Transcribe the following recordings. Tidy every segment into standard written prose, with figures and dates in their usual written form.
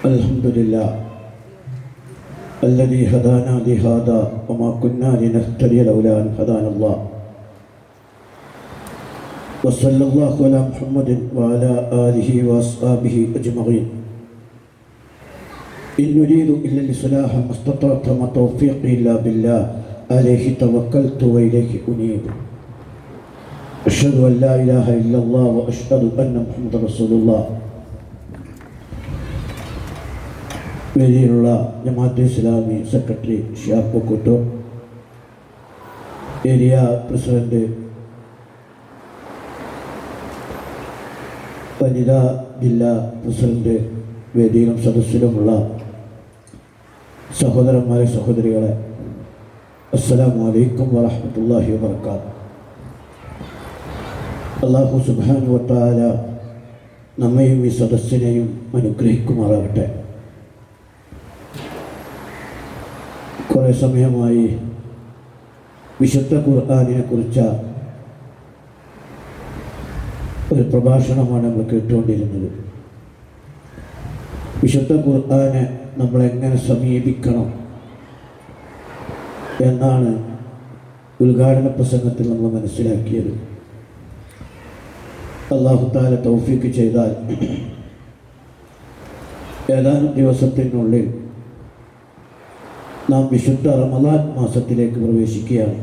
الحمد لله الذي هدانا لهذا وما كنا لنهتدي لولا أن هدانا الله وصلى الله على محمد وعلى آله وأصحابه أجمعين إن نريد إلا الإصلاح ما استطعت وما توفيقي إلا بالله عليه توكلت وإليه أنيب أشهد أن لا إله إلا الله وأشهد أن محمد رسول الله. വേദിയിലുള്ള Jamaat Islami secretary Shihab Pookkottur, area president, വനിതാ ജില്ലാ പ്രസിഡന്റ്, വേദിയിലും സദസ്സിലുമുള്ള സഹോദരന്മാരെ സഹോദരികളെ, അസ്സലാമു അലൈക്കും വറഹ്മത്തുള്ളാഹി വബറകാതുഹു. അല്ലാഹു സുബ്ഹാനഹു വ തആല നമ്മയും ഈ സദസ്സിനെയും അനുഗ്രഹിക്കുമാറാകട്ടെ. കുറേ സമയമായി വിശുദ്ധ ഖുർആനിനെ കുറിച്ച ഒരു പ്രഭാഷണമാണ് നമ്മൾ കേട്ടുകൊണ്ടിരുന്നത്. വിശുദ്ധ ഖുർആനെ നമ്മളെങ്ങനെ സമീപിക്കണം എന്നാണ് ഉദ്ഘാടന പ്രസംഗത്തിൽ നമ്മൾ മനസ്സിലാക്കിയത്. അല്ലാഹു തആല തൗഫീഖ് ചെയ്താൽ ഏതാനും ദിവസത്തിനുള്ളിൽ നാം വിശുദ്ധ റമദാൻ മാസത്തിലേക്ക് പ്രവേശിക്കുകയാണ്.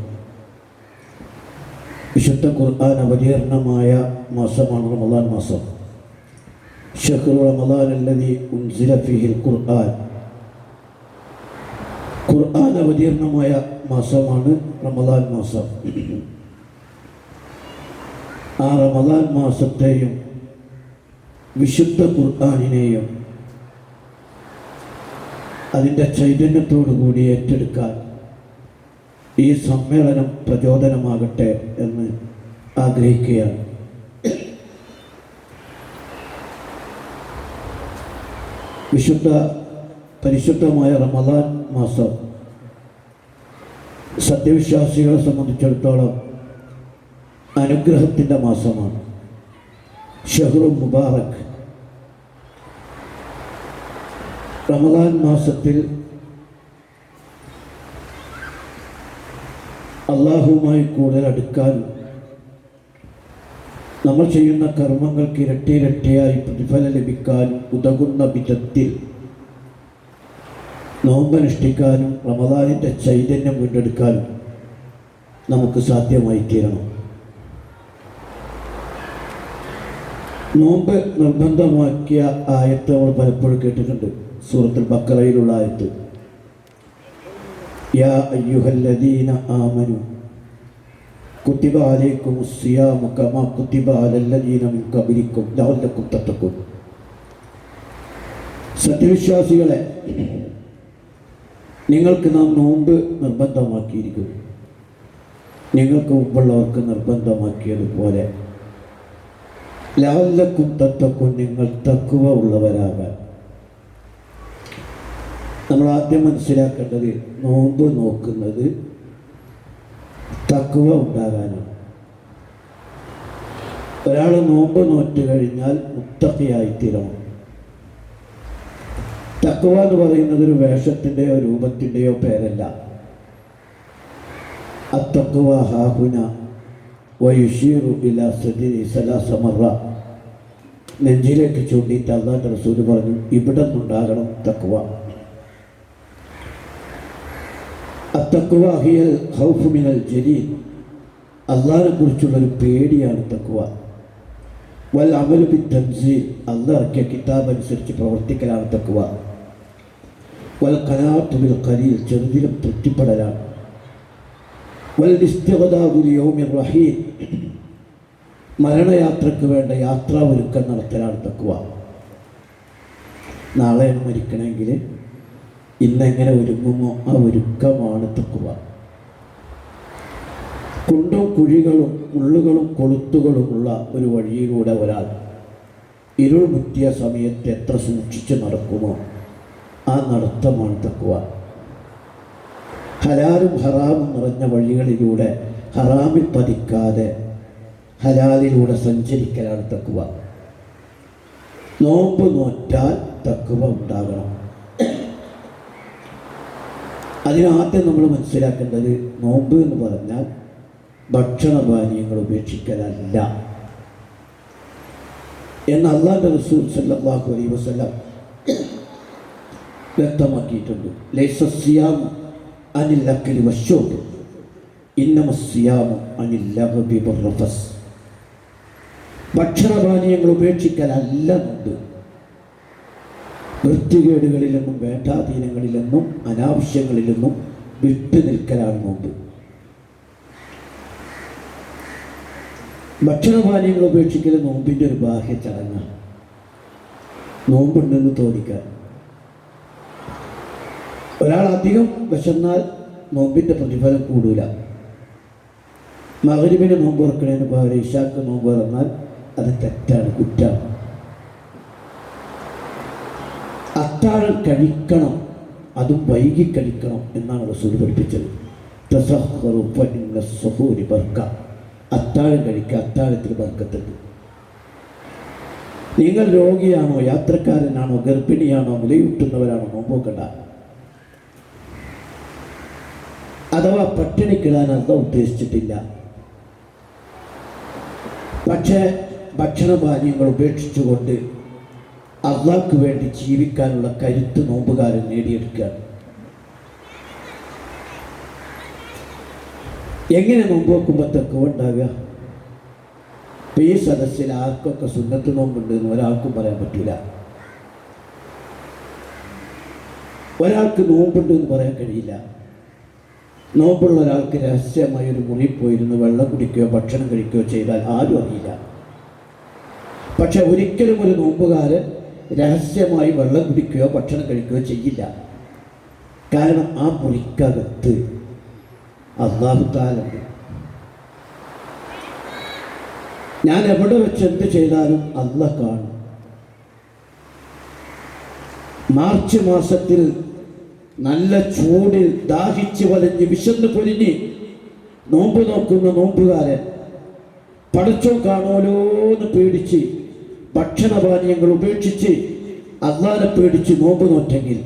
വിശുദ്ധ ഖുർആൻ അവതീർണമായ മാസമാണ് റമദാൻ മാസം. ശഹ്റു റമദാൻ അല്ലദീ ഉൻസില ഫീഹിൽ ഖുർആൻ. ഖുർആൻ അവതീർണമായ മാസമാണ് റമദാൻ മാസം. ആ റമദാൻ മാസത്തെയും വിശുദ്ധ ഖുർആനിനെയും അതിൻ്റെ ചൈതന്യത്തോടു കൂടി ഏറ്റെടുക്കാൻ ഈ സമ്മേളനം പ്രചോദനമാകട്ടെ എന്ന് ആഗ്രഹിക്കുകയാണ്. പരിശുദ്ധമായ റമദാൻ മാസം സത്യവിശ്വാസികളെ സംബന്ധിച്ചിടത്തോളം അനുഗ്രഹത്തിൻ്റെ മാസമാണ്. ഷഹ്റു മുബാറക്. റമദാൻ മാസത്തിൽ അള്ളാഹുവുമായി കൂടുതൽ അടുക്കാനും നമ്മൾ ചെയ്യുന്ന കർമ്മങ്ങൾക്ക് ഇരട്ടിയായി പ്രതിഫലം ലഭിക്കാനും ഉതകുന്ന വിധത്തിൽ നോമ്പനുഷ്ഠിക്കാനും റമദാനിൻ്റെ ചൈതന്യം വീണ്ടെടുക്കാനും നമുക്ക് സാധ്യമായി തീരണം. നോമ്പ് നിർബന്ധമാക്കിയ ആയത്ത് നമ്മൾ പലപ്പോഴും കേട്ടിട്ടുണ്ട്. സൂറത്തുൽ ബഖറയിലുള്ള ആയത്ത്, യാ അയ്യുഹല്ലദീന ആമനു കുതിബ അലൈക്കുമുസ് സിയാമു കമാ കുതിബ അലല്ലദീന മിൻ ഖബ്ലിക്കും ലഅല്ലക്കും തത്തഖൂൻ. സത്യവിശ്വാസികളെ, നിങ്ങൾക്ക് നാം നോമ്പ് നിർബന്ധമാക്കിയിരിക്കുന്നു. നിങ്ങൾക്ക് മുമ്പുള്ളവർക്ക് നിർബന്ധമാക്കിയതുപോലെ ലഅല്ലക്കും തത്തഖൂൻ, നിങ്ങൾ തഖ്വ ഉള്ളവരാകാൻ. നമ്മൾ ആദ്യം മനസ്സിലാക്കേണ്ടത്, നോമ്പ് നോക്കുന്നത് തഖ്വ ഉണ്ടാകാനാണ്. ഒരാൾ നോമ്പ് നോറ്റ് കഴിഞ്ഞാൽ മുത്തഖിയായിത്തീരണം. തഖ്വ എന്ന് പറയുന്നത് ഒരു വേഷത്തിൻ്റെയോ രൂപത്തിൻ്റെയോ പേരല്ല. അത്തഖ്വ ഹാഹുന വയുഷീറു ഇലാ സദ്രി സലാസ മറ. നെഞ്ചിലേക്ക് ചൂണ്ടിയിട്ട് അല്ലാഹുവിൻ്റെ റസൂൽ പറഞ്ഞു, ഇവിടെ നിന്നുണ്ടാകണം തഖ്വ. അത്തഖ്വ ഹിയൽ ഖൗഫു മിനൽ ജലീൽ. അല്ലാഹുവിനെ കുറിച്ചുള്ളൊരു പേടിയാണ് തഖ്വ. വൽ അമലു ബിത്തൻസീൽ. അല്ലാഹു ഇറക്കിയ കിതാബ് അനുസരിച്ച് പ്രവർത്തിക്കലാണ് തഖ്വ. വൽ ഖനാഅത്തു ബിൽ ഖലീൽ. ചെറുതിലും തൃപ്തിപ്പെടലാണ്. വൽ ഇസ്തിഗ്ദാദു ലിയൗമിർ റഹീൽ. മരണയാത്രയ്ക്ക് വേണ്ട യാത്രാ ഒരുക്കം നടത്തലാണ് തഖ്വ. നാളെ മരിക്കണമെങ്കിൽ ഇന്നെങ്ങനെ ഒരുങ്ങുമോ ആ ഒരുക്കമാണ് തഖ്വ. കുണ്ടും കുഴികളും മുള്ളുകളും കൊളുത്തുകളുമുള്ള ഒരു വഴിയിലൂടെ ഒരാൾ ഇരുൾ മുറ്റിയ സമയത്ത് എത്ര സൂക്ഷിച്ച് നടക്കുമോ ആ നടത്തമാണ് തഖ്വ. ഹലാലും ഹറാമും നിറഞ്ഞ വഴികളിലൂടെ ഹറാമിൽ പതിക്കാതെ ഹലാലിലൂടെ സഞ്ചരിക്കലാണ് തഖ്വ. നോമ്പ് നോറ്റാൽ തഖ്വ ഉണ്ടാകണം. അതിനാദ്യം നമ്മൾ മനസ്സിലാക്കേണ്ടത് നോമ്പ് എന്ന് പറഞ്ഞാൽ ഭക്ഷണപാനീയങ്ങൾ ഉപേക്ഷിക്കലല്ല എന്ന് അല്ലാഹുവിൻ്റെ റസൂൽ സല്ലല്ലാഹു അലൈഹി വസല്ലം വ്യക്തമാക്കിയിട്ടുണ്ട്. ലൈസ സിയാമു അനിൽ അക്ലി വശുർബ് ഇന്നമ സിയാമു അനിൽ ലഗ്ബി വറഫസ്. ഭക്ഷണപാനീയങ്ങൾ ഉപേക്ഷിക്കലല്ല നോമ്പ്. വൃത്തികേടുകളിൽ നിന്നും വേണ്ടാധീനങ്ങളിൽ നിന്നും അനാവശ്യങ്ങളിൽ നിന്നും വിട്ടു നിൽക്കലാണ് നോമ്പ്. ഭക്ഷണപാനീയങ്ങൾ ഉപേക്ഷിക്കൽ നോമ്പിൻ്റെ ഒരു ബാഹ്യ ചടങ്ങാണ്. നോമ്പുണ്ടെന്ന് തോന്നിക്കാൻ. ഒരാൾ അധികം വിശന്നാൽ നോമ്പിൻ്റെ പ്രതിഫലം കൂടൂല. മഗ്‌രിബിന് നോമ്പ് തുറക്കണേന് പകരം ഇശാക്ക് നോമ്പ് തുറന്നാൽ അത് തെറ്റാണ്, കുറ്റാണ്. അത്താഴം കഴിക്കണം, അതും വൈകി കഴിക്കണം എന്നാണ് റസൂൽ പഠിപ്പിച്ചത്. തസഹ്ഹറു ഫഇന്ന സുഹൂരി ബർക്ക. അത്താഴം കഴിക്കുക, അത്താഴത്തിൽ ബർക്കത്തുണ്ട്. നിങ്ങൾ രോഗിയാണോ, യാത്രക്കാരനാണോ, ഗർഭിണിയാണോ, മുലയൂട്ടുന്നവരാണോ, നോമ്പോക്കണ്ട. അഥവാ പട്ടിണിക്കിടാൻ അള്ളാഹ് ഉദ്ദേശിച്ചിട്ടില്ല. പക്ഷേ ഭക്ഷണപാനീയങ്ങൾ ഉപേക്ഷിച്ചുകൊണ്ട് അള്ളാഹ്ക്ക് വേണ്ടി ജീവിക്കാനുള്ള കരുത്ത് നോമ്പുകാരൻ നേടിയെടുക്കുകയാണ്. എങ്ങനെ നോമ്പ് വെക്കുമ്പോൾ തഖ്വ ഉണ്ടാകുക? ഈ സദസ്സിൽ ആർക്കൊക്കെ സുന്നത്ത് നോമ്പുണ്ട് എന്ന് ഒരാൾക്കും പറയാൻ പറ്റില്ല. ഒരാൾക്ക് നോമ്പുണ്ട് എന്ന് പറയാൻ കഴിയില്ല. നോമ്പുള്ള ഒരാൾക്ക് രഹസ്യമായി ഒരു മുറിയിൽ പോയിരുന്ന് വെള്ളം കുടിക്കുകയോ ഭക്ഷണം കഴിക്കുകയോ ചെയ്താൽ ആരും അറിയില്ല. പക്ഷെ ഒരിക്കലും ഒരു നോമ്പുകാരൻ രഹസ്യമായി വെള്ളം കുടിക്കുകയോ ഭക്ഷണം കഴിക്കുകയോ ചെയ്യില്ല. കാരണം ആ മുറിക്കകത്ത് അല്ലാഹു തആല ഉണ്ട്. ഞാൻ എവിടെ വെച്ച് എന്ത് ചെയ്താലും അല്ലാഹ് കാണും. മാർച്ച് മാസത്തിൽ നല്ല ചൂടിൽ ദാഹിച്ച് വലഞ്ഞ് വിശന്ന് പൊരിഞ്ഞ് നോമ്പ് നോക്കുന്ന നോമ്പുകാരൻ പടച്ചോ കാണുമല്ലോ എന്ന് പേടിച്ച് ഭക്ഷണപാനീയങ്ങൾ ഉപേക്ഷിച്ച് അല്ലാഹനെ പേടിച്ച് നോമ്പ് നോറ്റെങ്കിൽ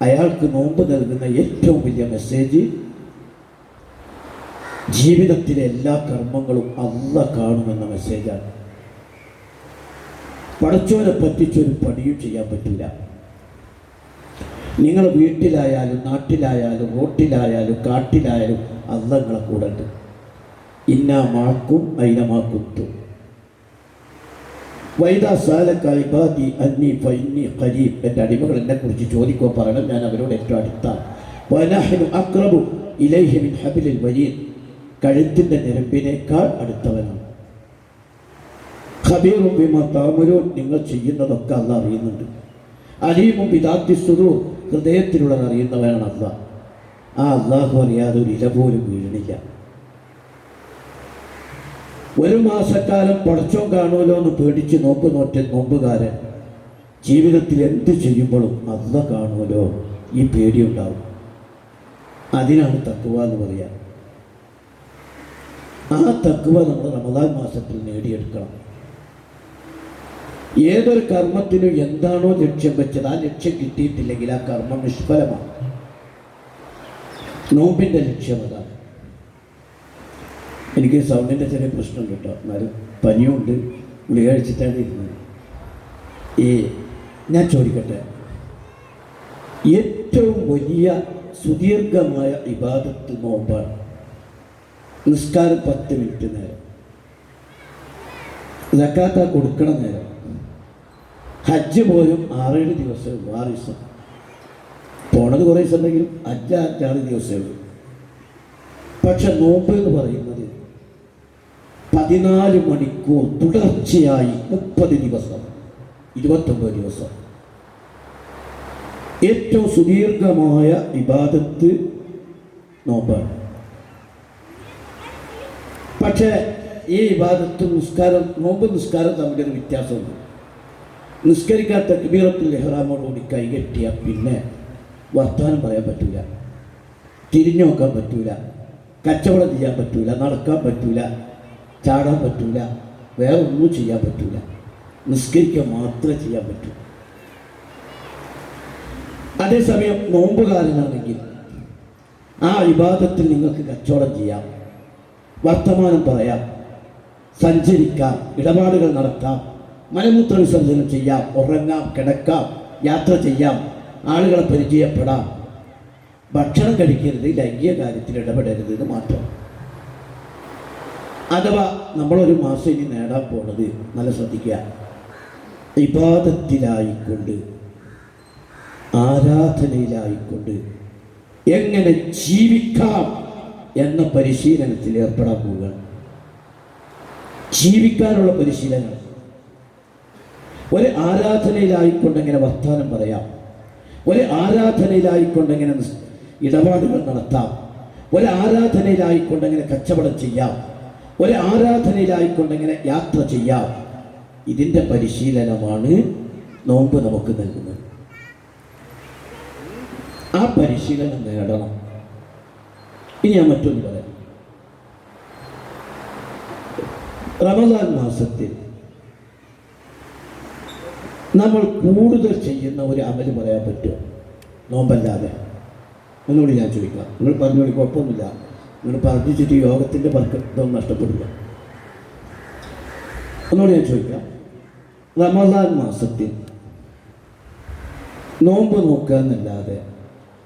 അയാൾക്ക് നോമ്പ് നൽകുന്ന ഏറ്റവും വലിയ മെസ്സേജ് ജീവിതത്തിലെ എല്ലാ കർമ്മങ്ങളും അല്ലാഹ് കാണുമെന്ന മെസ്സേജാണ്. പടച്ചോനെ പറ്റിച്ചൊരു പണിയും ചെയ്യാൻ പറ്റില്ല. നിങ്ങൾ വീട്ടിലായാലും നാട്ടിലായാലും റോട്ടിലായാലും കാട്ടിലായാലും അല്ലാഹ് നിങ്ങളെ കൂടെ ഉണ്ട്. ഇന്നാ മാക്കും ഐനമാക്കുത്തു വൈദാ സാലക ഇബാദി അന്നി ഫഇന്നി ഖരീബ്. എൻ്റെ അടിമകൾ എന്നെക്കുറിച്ച് ചോദിക്കുമ്പോൾ പറയണം, ഞാൻ അവരോട് ഏറ്റവും അടുത്താണ്. വനഹ്നു അഖ്റബു ഇലൈഹി മിൻ ഹബ്ലിൽ വരീദ്. കഴുത്തിൻ്റെ ഞരമ്പിനേക്കാൾ അടുത്തവനാണ്. ഖബീറും ബിമാ തഅമലൂൻ. നിങ്ങൾ ചെയ്യുന്നതൊക്കെ അല്ലാഹ് അറിയുന്നുണ്ട്. അലീമും ബിദാത്തി സുദൂർ. ഹൃദയത്തിലുള്ളത് അറിയുന്നവനാണ് അല്ലാഹ്. ആ അല്ലാഹു അറിയാതെ ഒരു ഇല പോലും വീഴണില്ല. ഒരു മാസക്കാലം പടച്ചോൻ കാണുമല്ലോ എന്ന് പേടിച്ച് നോമ്പ് നോറ്റ നോമ്പുകാരൻ ജീവിതത്തിൽ എന്ത് ചെയ്യുമ്പോഴും അല്ലാഹ് കാണുമല്ലോ ഈ പേടിയുണ്ടാവും. അതിനാണ് തഖ്വ എന്ന് പറയുക. ആ തഖ്വ നമ്മൾ റമദാൻ മാസത്തിൽ നേടിയെടുക്കണം. ഏതൊരു കർമ്മത്തിനും എന്താണോ ലക്ഷ്യം വെച്ചത് ആ ലക്ഷ്യം കിട്ടിയിട്ടില്ലെങ്കിൽ ആ കർമ്മം നിഷ്ഫലമാണ്. നോമ്പിൻ്റെ ലക്ഷ്യം അതാണ്. എനിക്ക് സൗണ്ടിൻ്റെ ചെറിയ പ്രശ്നം കേട്ടോ, എന്നാലും പനിയുണ്ട്, ഗുളിക കഴിച്ചിട്ടാണ് ഇരുന്നത്. ഞാൻ ചോദിക്കട്ടെ, ഏറ്റവും വലിയ സുദീർഘമായ ഇബാദത്ത് നോമ്പാണ്. നിസ്കാരം 10 മിനിറ്റ് നേരം, സക്കാത്ത കൊടുക്കണ നേരം, ഹജ്ജ് പോലും 6-7 ദിവസമേ ഉള്ളൂ. 6 ദിവസം പോണത് കുറേ ദിവസം ഉണ്ടെങ്കിലും ഹജ്ജ് 5-6 ദിവസമേ ഉള്ളൂ. പക്ഷെ നോമ്പ് എന്ന് പറയുന്നത് 14 മണിക്കൂർ തുടർച്ചയായി 30 ദിവസം, 29 ദിവസം. ഏറ്റവും സുദീർഘമായ ഇബാദത്ത് നോമ്പാണ്. പക്ഷേ ഈ ഇബാദത്തും നിസ്കാരം, നോമ്പ് നിസ്കാരം തമ്മിലൊരു വ്യത്യാസമുണ്ട്. നിസ്കരിക്കാൻ തക്ബീറത്തുൽ ഇഹ്റാമോടുകൂടി കൈകെട്ടിയ പിന്നെ വർത്തമാനം പറയാൻ പറ്റൂല, തിരിഞ്ഞു നോക്കാൻ പറ്റൂല, കച്ചവടം ചെയ്യാൻ പറ്റൂല, നടക്കാൻ പറ്റൂല, ചാടാൻ പറ്റൂല, വേറെ ഒന്നും ചെയ്യാൻ പറ്റൂല. നിസ്കരിക്കുക മാത്രമേ ചെയ്യാൻ പറ്റൂ. അതേസമയം നോമ്പുകാരനാണെങ്കിൽ ആ ഇബാദത്തിൽ നിങ്ങൾക്ക് കച്ചവടം ചെയ്യാം, വർത്തമാനം പറയാം, സഞ്ചരിക്കാം, ഇടപാടുകൾ നടത്താം, മലമൂത്ര വിസർജനം ചെയ്യാം, ഉറങ്ങാം, കിടക്കാം, യാത്ര ചെയ്യാം, ആളുകളെ പരിചയപ്പെടാം. ഭക്ഷണം കഴിക്കരുത്, ലൈംഗിക കാര്യത്തിൽ ഇടപെടരുത് എന്ന് മാത്രം. അഥവാ നമ്മളൊരു മാസം ഇനി നേടാൻ പോണത്, നല്ല ശ്രദ്ധിക്കുക, ഇബാദത്തിലായിക്കൊണ്ട്, ആരാധനയിലായിക്കൊണ്ട് എങ്ങനെ ജീവിക്കാം എന്ന പരിശീലനത്തിൽ ഏർപ്പെടാൻ പോവുകയാണ്. ജീവിക്കാനുള്ള പരിശീലനം. ഒരു ആരാധനയിലായിക്കൊണ്ട് എങ്ങനെ വർത്തമാനം പറയാം, ഒരു ആരാധനയിലായിക്കൊണ്ട് എങ്ങനെ ഇടപാടുകൾ നടത്താം, ഒരു ആരാധനയിലായിക്കൊണ്ട് എങ്ങനെ കച്ചവടം ചെയ്യാം, ഒരു ആരാധനയിലായിക്കൊണ്ട് എങ്ങനെ യാത്ര ചെയ്യാം. ഇതിൻ്റെ പരിശീലനമാണ് നോമ്പ് നമുക്ക് നൽകുന്നത്. ആ പരിശീലനം നേടണം. ഇനി ഞാൻ മറ്റൊന്ന് പറയാം. റമദാൻ മാസത്തിൽ നമ്മൾ കൂടുതൽ ചെയ്യുന്ന ഒരു അമല് പറയാൻ പറ്റുമോ നോമ്പല്ലാതെ? ഒന്നുകൂടി ഞാൻ ചോദിക്കാം. നിങ്ങൾ പറഞ്ഞോളി, കുഴപ്പമൊന്നുമില്ല. നിങ്ങൾ പറഞ്ഞിട്ട് യോഗത്തിൻ്റെ ഇതൊന്നും നഷ്ടപ്പെടില്ല. ഒന്നുകൂടി ഞാൻ ചോദിക്കാം. റമദാൻ മാസത്തിൽ നോമ്പ് നോക്കുക എന്നല്ലാതെ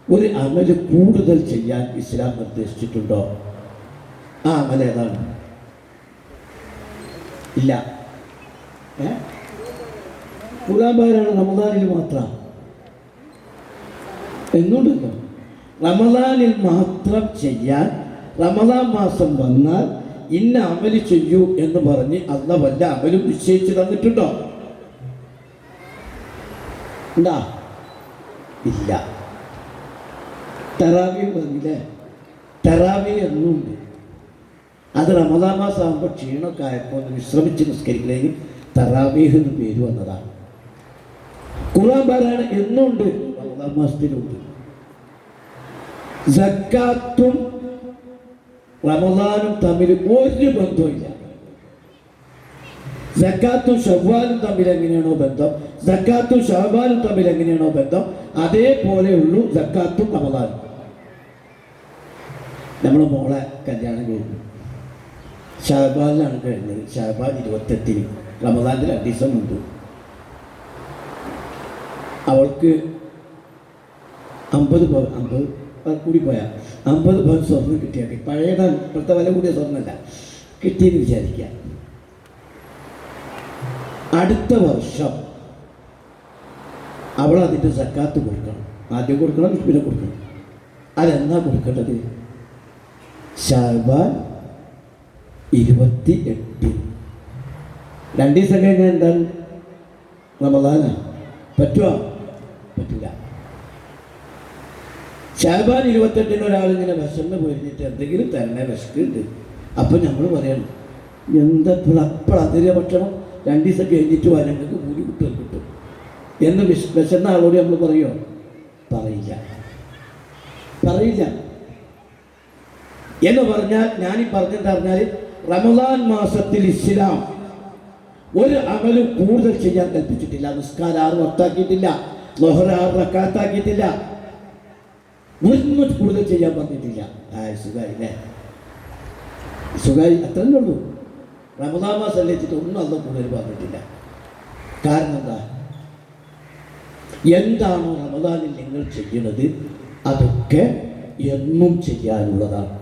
ഒരു അമല് കൂടുതൽ ചെയ്യാൻ ഇസ്ലാം നിർദ്ദേശിച്ചിട്ടുണ്ടോ? ആ അമൽ ഏതാണ്? ഇല്ല. ഖുർആൻ പാരായണം റമദാനിൽ മാത്രം. എന്തുകൊണ്ടല്ലോ? റമദാനിൽ മാത്രം ചെയ്യാൻ റമദാൻ മാസം വന്നാൽ ഇന്ന അമല് ചെയ്യൂ എന്ന് പറഞ്ഞ് അല്ലാഹ് വല്ല അമലും നിശ്ചയിച്ച് തന്നിട്ടുണ്ടോ? ഉണ്ടാ? ഇല്ല. തറാവീഹ് പറഞ്ഞില്ലേ? തറാവീഹ് എന്നുണ്ട്. അത് റമദാൻ മാസം ആകുമ്പോൾ ക്ഷീണമൊക്കെ ആയപ്പോൾ ഒന്ന് വിശ്രമിച്ച് നിസ്കരിക്കണമെങ്കിൽ തറാവീഹ് എന്ന് പേര് വന്നതാണ്. ഖുർആൻ പാരായണം എന്നുണ്ട്, റമദാൻ മാസത്തിലുണ്ട്. സക്കാത്തും റമദാനും തമ്മിൽ ഒരു ബന്ധവുമില്ല. സക്കാത്തും ഷവ്വാലും തമ്മിൽ എങ്ങനെയാണോ ബന്ധം, സക്കാത്തും ഷവ്വാലും തമ്മിൽ എങ്ങനെയാണോ ബന്ധം, അതേപോലെയുള്ളൂ സക്കാത്തും റമദാനും. നമ്മളെ മോളെ കല്യാണം കഴിഞ്ഞു, ഷവ്വാലിനാണ് കഴിഞ്ഞത്. ഷവ്വാൽ 28-ന്, റമദാൻ്റെ 2 ദിവസം മുമ്പ്. അവൾക്ക് 50 കൂടി പോയാൽ 50 പവൻ സ്വർണ്ണം കിട്ടിയാൽ പഴയതാണ്, ഇപ്പോഴത്തെ വില കൂടിയ സ്വർണ്ണമല്ല, കിട്ടിയെന്ന് വിചാരിക്കുക. അടുത്ത വർഷം അവൾ അതിൻ്റെ സക്കാത്ത് കൊടുക്കണം. ആദ്യം കൊടുക്കണം, പിന്നെ കൊടുക്കണം. അതെന്നാ കൊടുക്കേണ്ടത്? ശഅബാൻ 28. 2 ദിവസം കഴിഞ്ഞാൽ എന്താണ്? റമദാനാ. പറ്റുമോ? പറ്റില്ല. ശഅബാൻ 28-ന് ഒരാളിങ്ങനെ വിശന്ന് പോയിരുന്നിട്ട് എന്തെങ്കിലും തന്നെ വിശക്കുന്നുണ്ട്. അപ്പം നമ്മൾ പറയണം, എന്താ അപ്പോഴതിരെ ഭക്ഷണം 2 ദിവസം കഴിഞ്ഞിട്ട് വരങ്ങൾക്ക് കൂടി കിട്ടും എന്ന് വിശന്ന ആളോട് നമ്മൾ പറയുമോ? പറയില്ല. എന്ന് പറഞ്ഞാൽ ഞാനീ പറഞ്ഞെന്ന് പറഞ്ഞാൽ റമദാൻ മാസത്തിൽ ഇസ്ലാം ഒരു അമലും കൂടുതൽ ചെയ്യാൻ കൽപ്പിച്ചിട്ടില്ല. നിസ്കാരം 6 വക്താക്കിയിട്ടില്ല, ളുഹർ 6 റക്അത്താക്കിയിട്ടില്ല, ഒന്നും കൂടുതൽ ചെയ്യാൻ പറഞ്ഞിട്ടില്ല. സുഖായില്ലേ? സുഖായി, അത്രയല്ലേ ഉള്ളൂ. റമദാൻ മാസം വെച്ചിട്ട് ഒന്നും അല്ല കൂടുതൽ പറഞ്ഞിട്ടില്ല. കാരണം എന്താണോ റമദാനിൽ നിങ്ങൾ ചെയ്യുന്നത് അതൊക്കെ എന്നും ചെയ്യാനുള്ളതാണ്.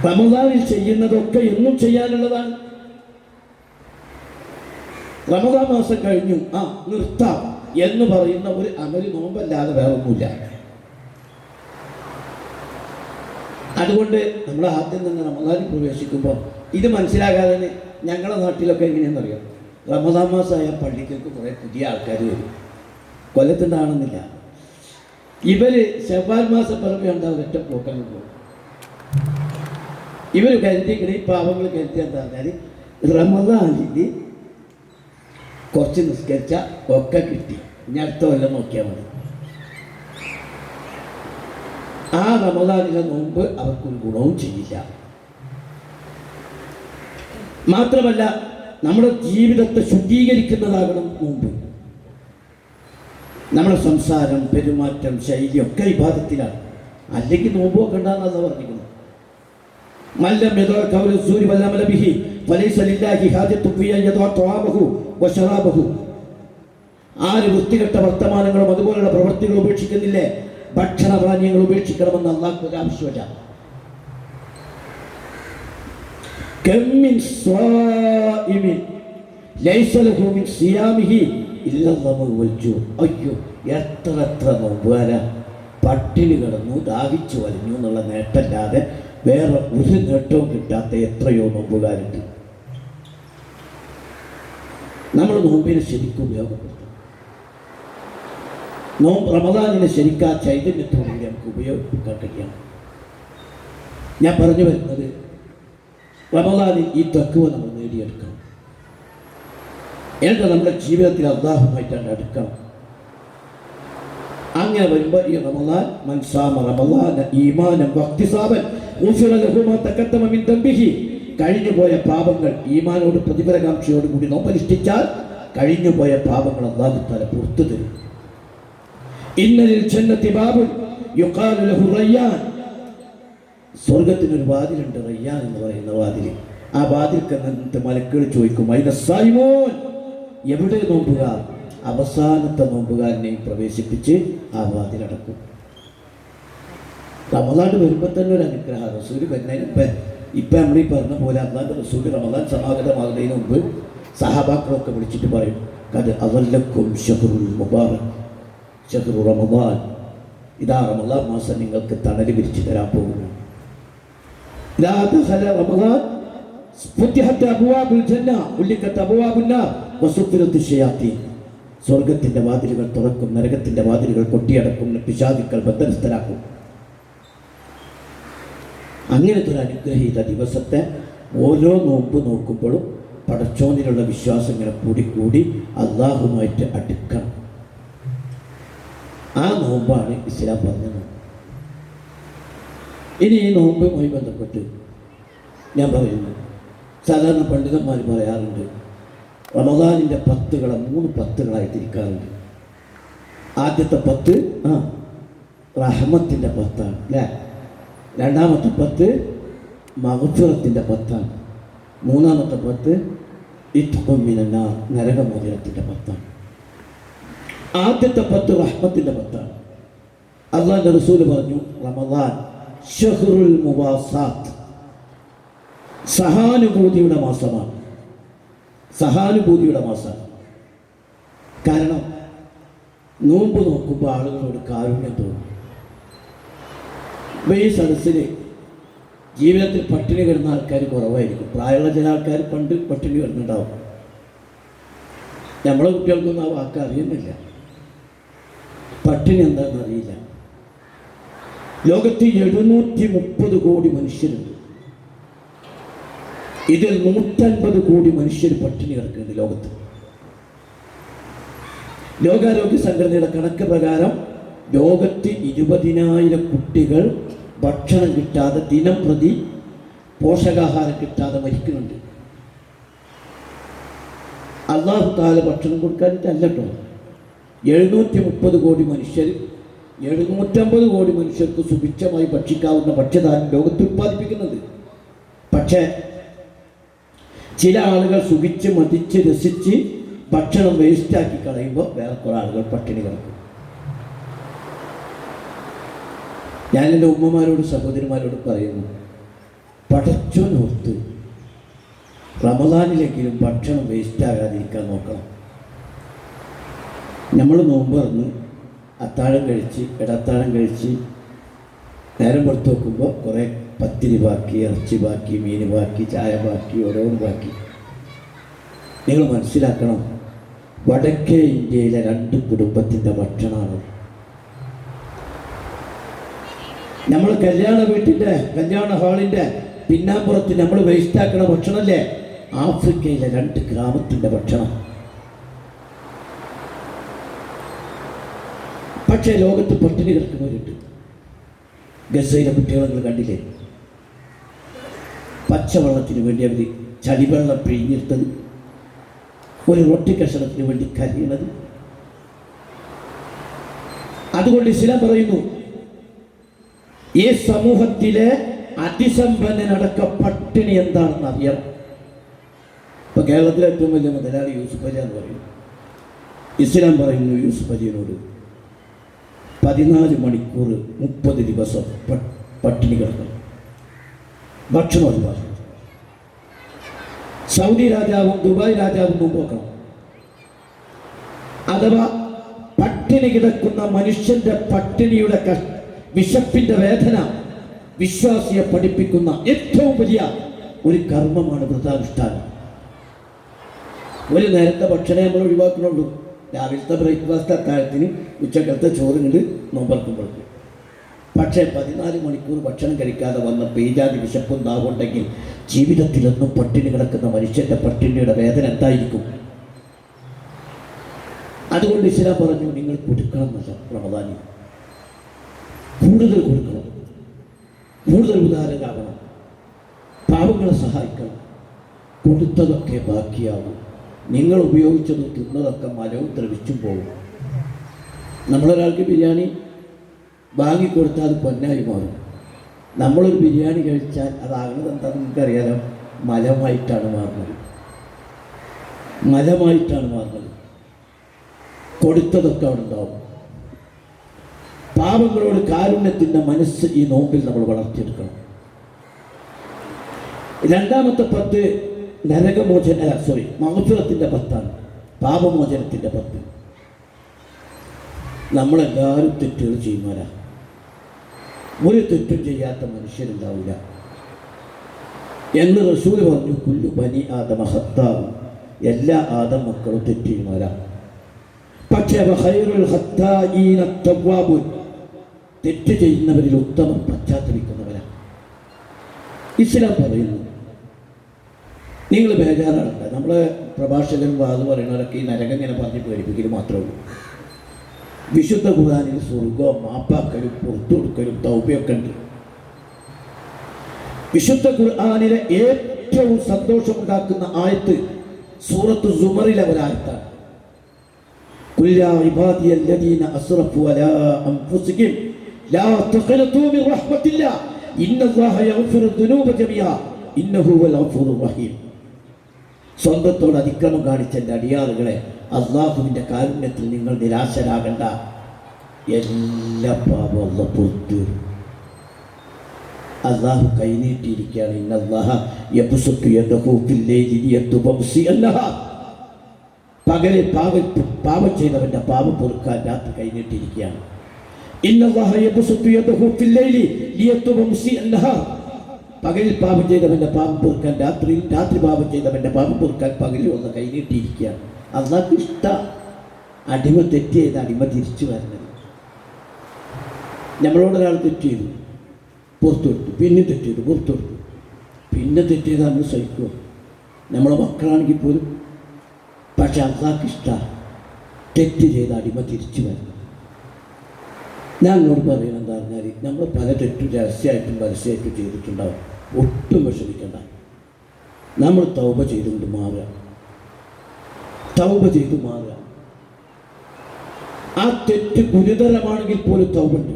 റമദാനിൽ ചെയ്യുന്നതൊക്കെ എന്നും ചെയ്യാനുള്ളതാണ്. റമദാൻ മാസം കഴിഞ്ഞു നിർത്താം എന്ന് പറയുന്ന ഒരു അമല് നോമ്പല്ലാതെ വേറൊന്നുമില്ല. അതുകൊണ്ട് നമ്മൾ ആദ്യം തന്നെ റമദാനിൽ പ്രവേശിക്കുമ്പോൾ ഇത് മനസ്സിലാകാതെ ഞങ്ങളുടെ നാട്ടിലൊക്കെ എങ്ങനെയാണെന്നറിയാം, റമദാൻ മാസമായ പള്ളിക്കൾക്ക് കുറേ പുതിയ ആൾക്കാർ വരും. കൊല്ലത്തുണ്ടാകണമെന്നില്ല. ഇവർ ശവ്വാൽ മാസം പിറവെ ഉണ്ടാവും ഒറ്റ പോക്കാൻ പോകും. ഇവർ കരുതിക്കണ ഈ പാവങ്ങൾ കരുതി എന്താ പറഞ്ഞാൽ റമദാനിൽ കുറച്ച് നിസ്കരിച്ചാൽ ഒക്കെ കിട്ടി, ഇനി അടുത്ത കൊല്ലം നോക്കിയാൽ മതി. ആ റമദാനിലെ നോമ്പ് അവർക്കൊരു ഗുണവും ചെയ്യില്ല. മാത്രമല്ല നമ്മുടെ ജീവിതത്തെ ശുദ്ധീകരിക്കുന്നതാകണം നോമ്പ്. നമ്മുടെ സംസാരം, പെരുമാറ്റം, ശൈലിയൊക്കെ ഇബാദത്തിലാണ്. അല്ലെങ്കിൽ നോമ്പ് വെക്കണ്ടെന്നല്ല പറഞ്ഞിരിക്കുന്നത്. മല്ലം യദഅ ഖൗല സൂരി വല്ലമല ബിഹി ഫലൈസ ലില്ലാഹി ഹാജത്തു ഫീ അൻ യദഅ തആമഹു വശറാബഹു. ആര് വൃത്തികെട്ട വർത്തമാനങ്ങളും അതുപോലുള്ള പ്രവൃത്തികൾ ഉപേക്ഷിക്കുന്നില്ലേ, ഭക്ഷണപാനീയങ്ങൾ ഉപേക്ഷിക്കണമെന്ന് അല്ലാഹു ഒരു ആവശ്യമില്ല. കമ്മിൻ സ്വാഇമിൻ ലൈസ ലഹു മിൻ സിയാമിഹി ഇല്ല ദമഉ വൽജൂ. അയ്യോ, എത്ര നോമ്പുകാരാ പട്ടിണി കിടന്നു ദാഹിച്ചു വലിഞ്ഞു എന്നുള്ള നേട്ടമല്ലാതെ വേറെ ഒരു നേട്ടവും കിട്ടാത്ത എത്രയോ നോമ്പുകാരുണ്ട്. നമ്മൾ നോമ്പിനെ ശരിക്കും ഉപയോഗപ്പെടുത്തും. റമദാനിനെ ശരിക്കും ആ ചൈതന്യത്തോടുകൂടി നമുക്ക് ഉപയോഗിക്കാൻ കഴിയണം. ഞാൻ പറഞ്ഞു വരുന്നത്, റമദാനിൽ ഈ തഖ്വ നമ്മൾ നേടിയെടുക്കണം. എന്നിട്ട് നമ്മുടെ ജീവിതത്തിൽ അല്ലാഹുമായിട്ടാണ് അടുക്കണം. അങ്ങനെ വരുമ്പോൾ ഈ റമദാൻ മൻ സാമ റമദാന ഈമാനൻ വഹ്തിസാബൻ ഗുഫിറ ലഹു മാ തഖദ്ദമ മിൻ ദംബിഹി. കഴിഞ്ഞുപോയ പാപങ്ങൾ ഈമാനോട് പ്രതിഫലകാംക്ഷയോട് കൂടി നോമ്പനുഷ്ഠിച്ചാൽ കഴിഞ്ഞുപോയ പാപങ്ങൾ അല്ലാഹു തആല പുറത്തു തരും. ഇന്നലിൽ ജന്നത്തി ബാബുൻ യുഖാലു ലഹു റയ്യാൻ. സ്വർഗ്ഗത്തിനൊരു വാതിലുണ്ട്, റയ്യാൻ എന്ന് പറയുന്ന വാതിൽ. ആ വാതിൽക്ക് എന്നിട്ട് മലക്കുകൾ ചോദിക്കും, അയിന സായിമൂൻ, എവിടെ നോമ്പുകാർ? അവസാനത്തെ നോമ്പുകാരനെയും പ്രവേശിപ്പിച്ച് ആ വാതിലടക്കും. റമദാൻ വരുമ്പോൾ തന്നെ ഒരു അനുഗ്രഹം. റസൂല് വരുന്നതിന് ഇപ്പം നമ്മൾ ഈ പറഞ്ഞ പോലെ അള്ളാഹുവിന്റെ റസൂല് റമദാൻ സമാഗതമാകുന്നതിന് മുമ്പ് സഹാബാക്കളൊക്കെ വിളിച്ചിട്ട് പറയും, അത് അവല്ലക്കും ഷഹ്റുൽ മുബാറക്, ഷഹ്റു റമദാൻ, ഇതാ റമദാൻ മാസം നിങ്ങൾക്ക് തണല് വിരിച്ചു തരാൻ പോകുന്നു. ഇതാ ദഖല റമദാൻ ഫുതിഹത് അബ്വാബുൽ ജന്ന ഉലികത് അബ്വാബുൻ നാർ വസുഫിറത്ത് ശയാത്തീൻ. സ്വർഗത്തിന്റെ വാതിലുകൾ തുറക്കും, നരകത്തിന്റെ വാതിലുകൾ കൊട്ടിയടക്കും, പിശാചുക്കൾ ബന്ധനസ്ഥരാക്കും. അങ്ങനത്തെ ഒരു അനുഗ്രഹീത ദിവസത്തെ ഓരോ നോമ്പ് നോക്കുമ്പോഴും പടച്ചോനിലുള്ള വിശ്വാസം ഇങ്ങനെ കൂടി അള്ളാഹുമായിട്ട് അടുക്കണം. ആ നോമ്പാണ് ഇസ്ലാം പറഞ്ഞത്. ഇനി ഈ നോമ്പുമായി ബന്ധപ്പെട്ട് ഞാൻ പറയുന്നു, സാധാരണ പണ്ഡിതന്മാർ പറയാറുണ്ട്, റമദാനിൻ്റെ 10 3 10 തിരിക്കാറുണ്ട്. ആദ്യത്തെ 10 റഹ്മത്തിൻ്റെ 10 അല്ലേ, രണ്ടാമത്തെ 10 മഗ്ഫിറത്തിൻ്റെ 10, മൂന്നാമത്തെ 10 ഇത്ഖും മിനന്നാർ, നരകമോചനത്തിൻ്റെ 10. ആദ്യത്തെ 10 റഹ്മത്തിൻ്റെ 10. അല്ലാഹുവിന്റെ റസൂല് പറഞ്ഞു, റമദാൻ ഷഹ്റുൽ മുവാസാത്ത്, സഹാനുഭൂതിയുടെ മാസമാണ്. സഹാനുഭൂതിയുടെ മാസം. കാരണം നോമ്പ് നോക്കുമ്പോൾ ആളുകളോട് കാരുണ്യം തോന്നും. അപ്പോൾ ഈ സദസ്സിൽ ജീവിതത്തിൽ പട്ടിണി കിടന്ന ആൾക്കാർ കുറവായിരിക്കും. പ്രായമുള്ള ചില ആൾക്കാർ പണ്ട് പട്ടിണി കിടന്നുണ്ടാവും. നമ്മളെ കുട്ടികൾക്കൊന്നും ആ വാക്ക് അറിയുന്നില്ല. പട്ടിണി എന്താണെന്ന് അറിയില്ല. ലോകത്ത് 730 കോടി മനുഷ്യരുണ്ട്. ഇതിൽ 150 കോടി മനുഷ്യർ പട്ടിണി കിടക്കുന്നുണ്ട് ലോകത്ത്. ലോകാരോഗ്യ സംഘടനയുടെ കണക്ക് പ്രകാരം ലോകത്ത് 20,000 കുട്ടികൾ ഭക്ഷണം കിട്ടാതെ, ദിനം പ്രതി പോഷകാഹാരം കിട്ടാതെ മരിക്കുന്നുണ്ട്. അല്ലാഹു തആല ഭക്ഷണം കൊടുക്കാനിട്ടല്ല കേട്ടോ. 730 കോടി മനുഷ്യർ, 750 കോടി മനുഷ്യർക്ക് സുഭിക്ഷമായി ഭക്ഷിക്കാവുന്ന ഭക്ഷ്യധാന്യം ലോകത്ത് ഉത്പാദിപ്പിക്കുന്നുണ്ട്. പക്ഷേ ചില ആളുകൾ സുഖിച്ച് മതിച്ച് രസിച്ച് ഭക്ഷണം വേസ്റ്റാക്കി കളയുമ്പോൾ വേറെ കുറേ ആളുകൾ പട്ടിണി കിടക്കും. ഞാൻ എൻ്റെ ഉമ്മമാരോട് സഹോദരിമാരോട് പറയുന്നു, പടച്ചോനോർത്ത് റമദാനിലെങ്കിലും ഭക്ഷണം വേസ്റ്റാകാതിരിക്കാൻ നോക്കണം. നമ്മൾ നോമ്പ് തുറന്ന് അത്താഴം കഴിച്ച് ഇടത്താഴം കഴിച്ച് നേരം പുറത്ത് നോക്കുമ്പോൾ കുറേ പത്തിരി ബാക്കി, ഇറച്ചി ബാക്കി, മീൻ ബാക്കി, ചായ ബാക്കി, ഓരോന്ന് ബാക്കി. നിങ്ങൾ മനസ്സിലാക്കണം, വടക്കേ ഇന്ത്യയിലെ 2 കുടുംബത്തിൻ്റെ ഭക്ഷണമാണ്. നമ്മൾ കല്യാണ വീട്ടിൻ്റെ, കല്യാണ ഹാളിൻ്റെ പിന്നാമ്പുറത്ത് നമ്മൾ വേസ്റ്റാക്കണ ഭക്ഷണമല്ലേ ആഫ്രിക്കയിലെ 2 ഗ്രാമത്തിൻ്റെ ഭക്ഷണം. പക്ഷേ ലോകത്ത് പട്ടിണി കിടക്കുന്നവരുണ്ട്. ഗസയിലെ കുട്ടികളെ നിങ്ങൾ കണ്ടില്ലേ? പച്ചവെള്ളത്തിന് വേണ്ടി അവർ ചളിവെള്ളം പിഴിഞ്ഞെടുത്തത് ഒരു റൊട്ടി കഷണത്തിന് വേണ്ടി കരയുന്നത്? അതുകൊണ്ട് ഇസ്ലാം പറയുന്നു, ഈ സമൂഹത്തിലെ അതിസമ്പന്നനടക്ക പട്ടിണി എന്താണെന്ന് അറിയണം. ഇപ്പൊ കേരളത്തിലെ ഏറ്റവും വലിയ മുതലാളി യൂസുഫ് അലി എന്ന് പറയും. ഇസ്ലാം പറയുന്നു യൂസുഫ് അലിയോട് 14 മണിക്കൂർ 30 ദിവസം പട്ടിണി കിടക്കണം, ഭക്ഷണം ഒഴിവാക്കണം. സൗദി രാജാവും ദുബായ് രാജാവും മുമ്പോക്കണം. അഥവാ പട്ടിണി കിടക്കുന്ന മനുഷ്യന്റെ പട്ടിണിയുടെ വിശപ്പിന്റെ വേദന വിശ്വാസിയെ പഠിപ്പിക്കുന്ന ഏറ്റവും വലിയ ഒരു കർമ്മമാണ് വ്രതാനുഷ്ഠാനം. ഒരു നേരത്തെ ഭക്ഷണം നമ്മൾ ഒഴിവാക്കണുള്ളൂ. രാവിലത്തെ ബ്രേക്ക്ഫാസ്റ്റ് അത്താഴത്തിന്, ഉച്ചക്കലത്തെ ചോറിനുണ്ട് നോമ്പർക്കുമ്പോഴേക്ക്. പക്ഷേ 14 മണിക്കൂർ ഭക്ഷണം കഴിക്കാതെ വന്ന പേജാതി വിശപ്പും ദാഹമുണ്ടെങ്കിൽ ജീവിതത്തിലൊന്നും പട്ടിണി കിടക്കുന്ന മനുഷ്യന്റെ പട്ടിണിയുടെ വേദന എന്തായിരിക്കും? അതുകൊണ്ട് ഇസ്ലാം പറഞ്ഞു, നിങ്ങൾ കൊടുക്കണം എന്നല്ല, റമദാനിൽ കൂടുതൽ കൊടുക്കണം, കൂടുതൽ ഉദാരനാകണം, പാവങ്ങളെ സഹായിക്കണം. കൊടുത്തതൊക്കെ ബാക്കിയാവും. നിങ്ങൾ ഉപയോഗിച്ചത് തിന്നതൊക്കെ മലവും ദ്രവിച്ചും പോകും. നമ്മളൊരാൾക്ക് ബിരിയാണി വാങ്ങിക്കൊടുത്താൽ അത് പൊന്നായി മാറും. നമ്മളൊരു ബിരിയാണി കഴിച്ചാൽ അതാകുന്നത് എന്താണെന്ന് നിങ്ങൾക്കറിയാലോ, മലമായിട്ടാണ് മാറുന്നത്. മലമായിട്ടാണ് മാറുന്നത്. കൊടുത്തതൊക്കെ അവിടെ ഉണ്ടാവും. പാവങ്ങളോട് കാരുണ്യത്തിൻ്റെ മനസ്സ് ഈ നോമ്പിൽ നമ്മൾ വളർത്തിയെടുക്കണം. രണ്ടാമത്തെ 10 മഗ്ഫിറത്തിൻ്റെ 10ആണ്, പാപമോചനത്തിൻ്റെ 10. നമ്മളെല്ലാവരും തെറ്റുകൾ ചെയ്യുന്നവരാ. ഒരു തെറ്റും ചെയ്യാത്ത മനുഷ്യരുണ്ടാവില്ല എന്ന് റസൂൽ പറഞ്ഞു. കുല്ലു ബനി ആദമ ഖത്താഉൻ, എല്ലാ ആദം മക്കളും തെറ്റ് ചെയ്യുന്നവരാ. പക്ഷേ ഖൈറുൽ ഖത്താഈന തവ്വാബൂൻ, തെറ്റ് ചെയ്യുന്നവരിൽ ഉത്തമം പശ്ചാത്തലിക്കുന്നവരാ. ഇസ്ലാം പറയുന്നു, നിങ്ങൾ ബേജാറാണ്. നമ്മളെ പ്രഭാഷകരും വാത് പറയുന്നവരൊക്കെ ഈ നരകം ഇങ്ങനെ പറഞ്ഞ് പേടിപ്പിക്കൽ മാത്രമേ ഉള്ളൂ. വിശുദ്ധ ഖുർആനിൽ സ്വർഗവും മാപ്പാക്കലും പുറത്തു കൊടുക്കലും തൗബയൊക്കെ ഉണ്ട്. വിശുദ്ധ ഖുർആനിലെ ഏറ്റവും സന്തോഷമുണ്ടാക്കുന്ന ആയത്ത് സൂറത്ത് സുമറിലെ ഒരായത്താണ്. ഖുൽ യാ ഇബാദിയല്ലദീന അസ്റഫു അലാ അൻഫുസിഹിം ലാ തഖ്നതു മിൻ റഹ്മത്തില്ലാഹ് ഇന്നല്ലാഹ യഗ്ഫിറു ദുനൂബ ജമീഅ ഇന്നഹു ഹുവൽ ഗഫൂറുർ റഹീം. സ്വന്തത്തോട് അതിക്രമം കാണിച്ച എൻ്റെ അടിയാറുകളെ, അള്ളാഹുവിൻ്റെ കാരുണ്യത്തിൽ നിങ്ങൾ നിരാശരാകണ്ട. എല്ലാ പാപവും അള്ളാഹു പുറത്ത്. അള്ളാഹു കൈനീട്ടിയിരിക്കുകയാണ്. ഇന്നല്ലാഹ യബ്സുത്തു യദഹു ഫിൽ ലൈലി ലിയതുബ മുസിഅന്നഹാർ. പകലിൽ പാപം ചെയ്തവൻ്റെ പാപം പൊറുക്കാൻ രാത്രി കൈനീട്ടിയിരിക്കുകയാണ്. ഇന്നല്ലാഹ യബ്സുത്തു യദഹു ഫിൽ ലൈലി ലിയതുബ മുസിഅന്നഹാർ. പകലിൽ പാപം ചെയ്തവൻ്റെ പാപം പൊറുക്കാൻ രാത്രിയിൽ, രാത്രി പാപം ചെയ്തവൻ്റെ പാപം പൊറുക്കാൻ പകലിൽ ഒന്ന് കൈനീട്ടിയിരിക്കുകയാണ്. അള്ളാഹ്ക്ക് ഇഷ്ടം അടിമ തെറ്റ് ചെയ്ത് അടിമ തിരിച്ചു വരുന്നത്. നമ്മളോടൊരാൾ തെറ്റ് ചെയ്തു, പുറത്തു കൊടുത്തു, പിന്നെ തെറ്റ് ചെയ്തു, പുറത്തു കൊടുത്തു, പിന്നെ തെറ്റ് ചെയ്ത് നമ്മൾ സഹിക്കുക. നമ്മളെ മക്കളാണെങ്കിൽ പോലും. പക്ഷെ അള്ളാഹ്ക്ക് ഇഷ്ടം തെറ്റ് ചെയ്ത് അടിമ തിരിച്ചു വരുന്നത്. ഞാൻ എന്നോട് പറയുന്നത് എന്താ പറഞ്ഞാൽ, നമ്മൾ പല തെറ്റും രഹസ്യമായിട്ടും പരസ്യമായിട്ടും ചെയ്തിട്ടുണ്ടാവും. ഒട്ടും വിഷമിക്കണ്ട. നമ്മൾ തൗബ ചെയ്തുകൊണ്ട് മാറുക, തൗബ ചെയ്തു മാറുക. ആ തെറ്റ് ഗുരുതരമാണെങ്കിൽ പോലും തൗബുണ്ട്.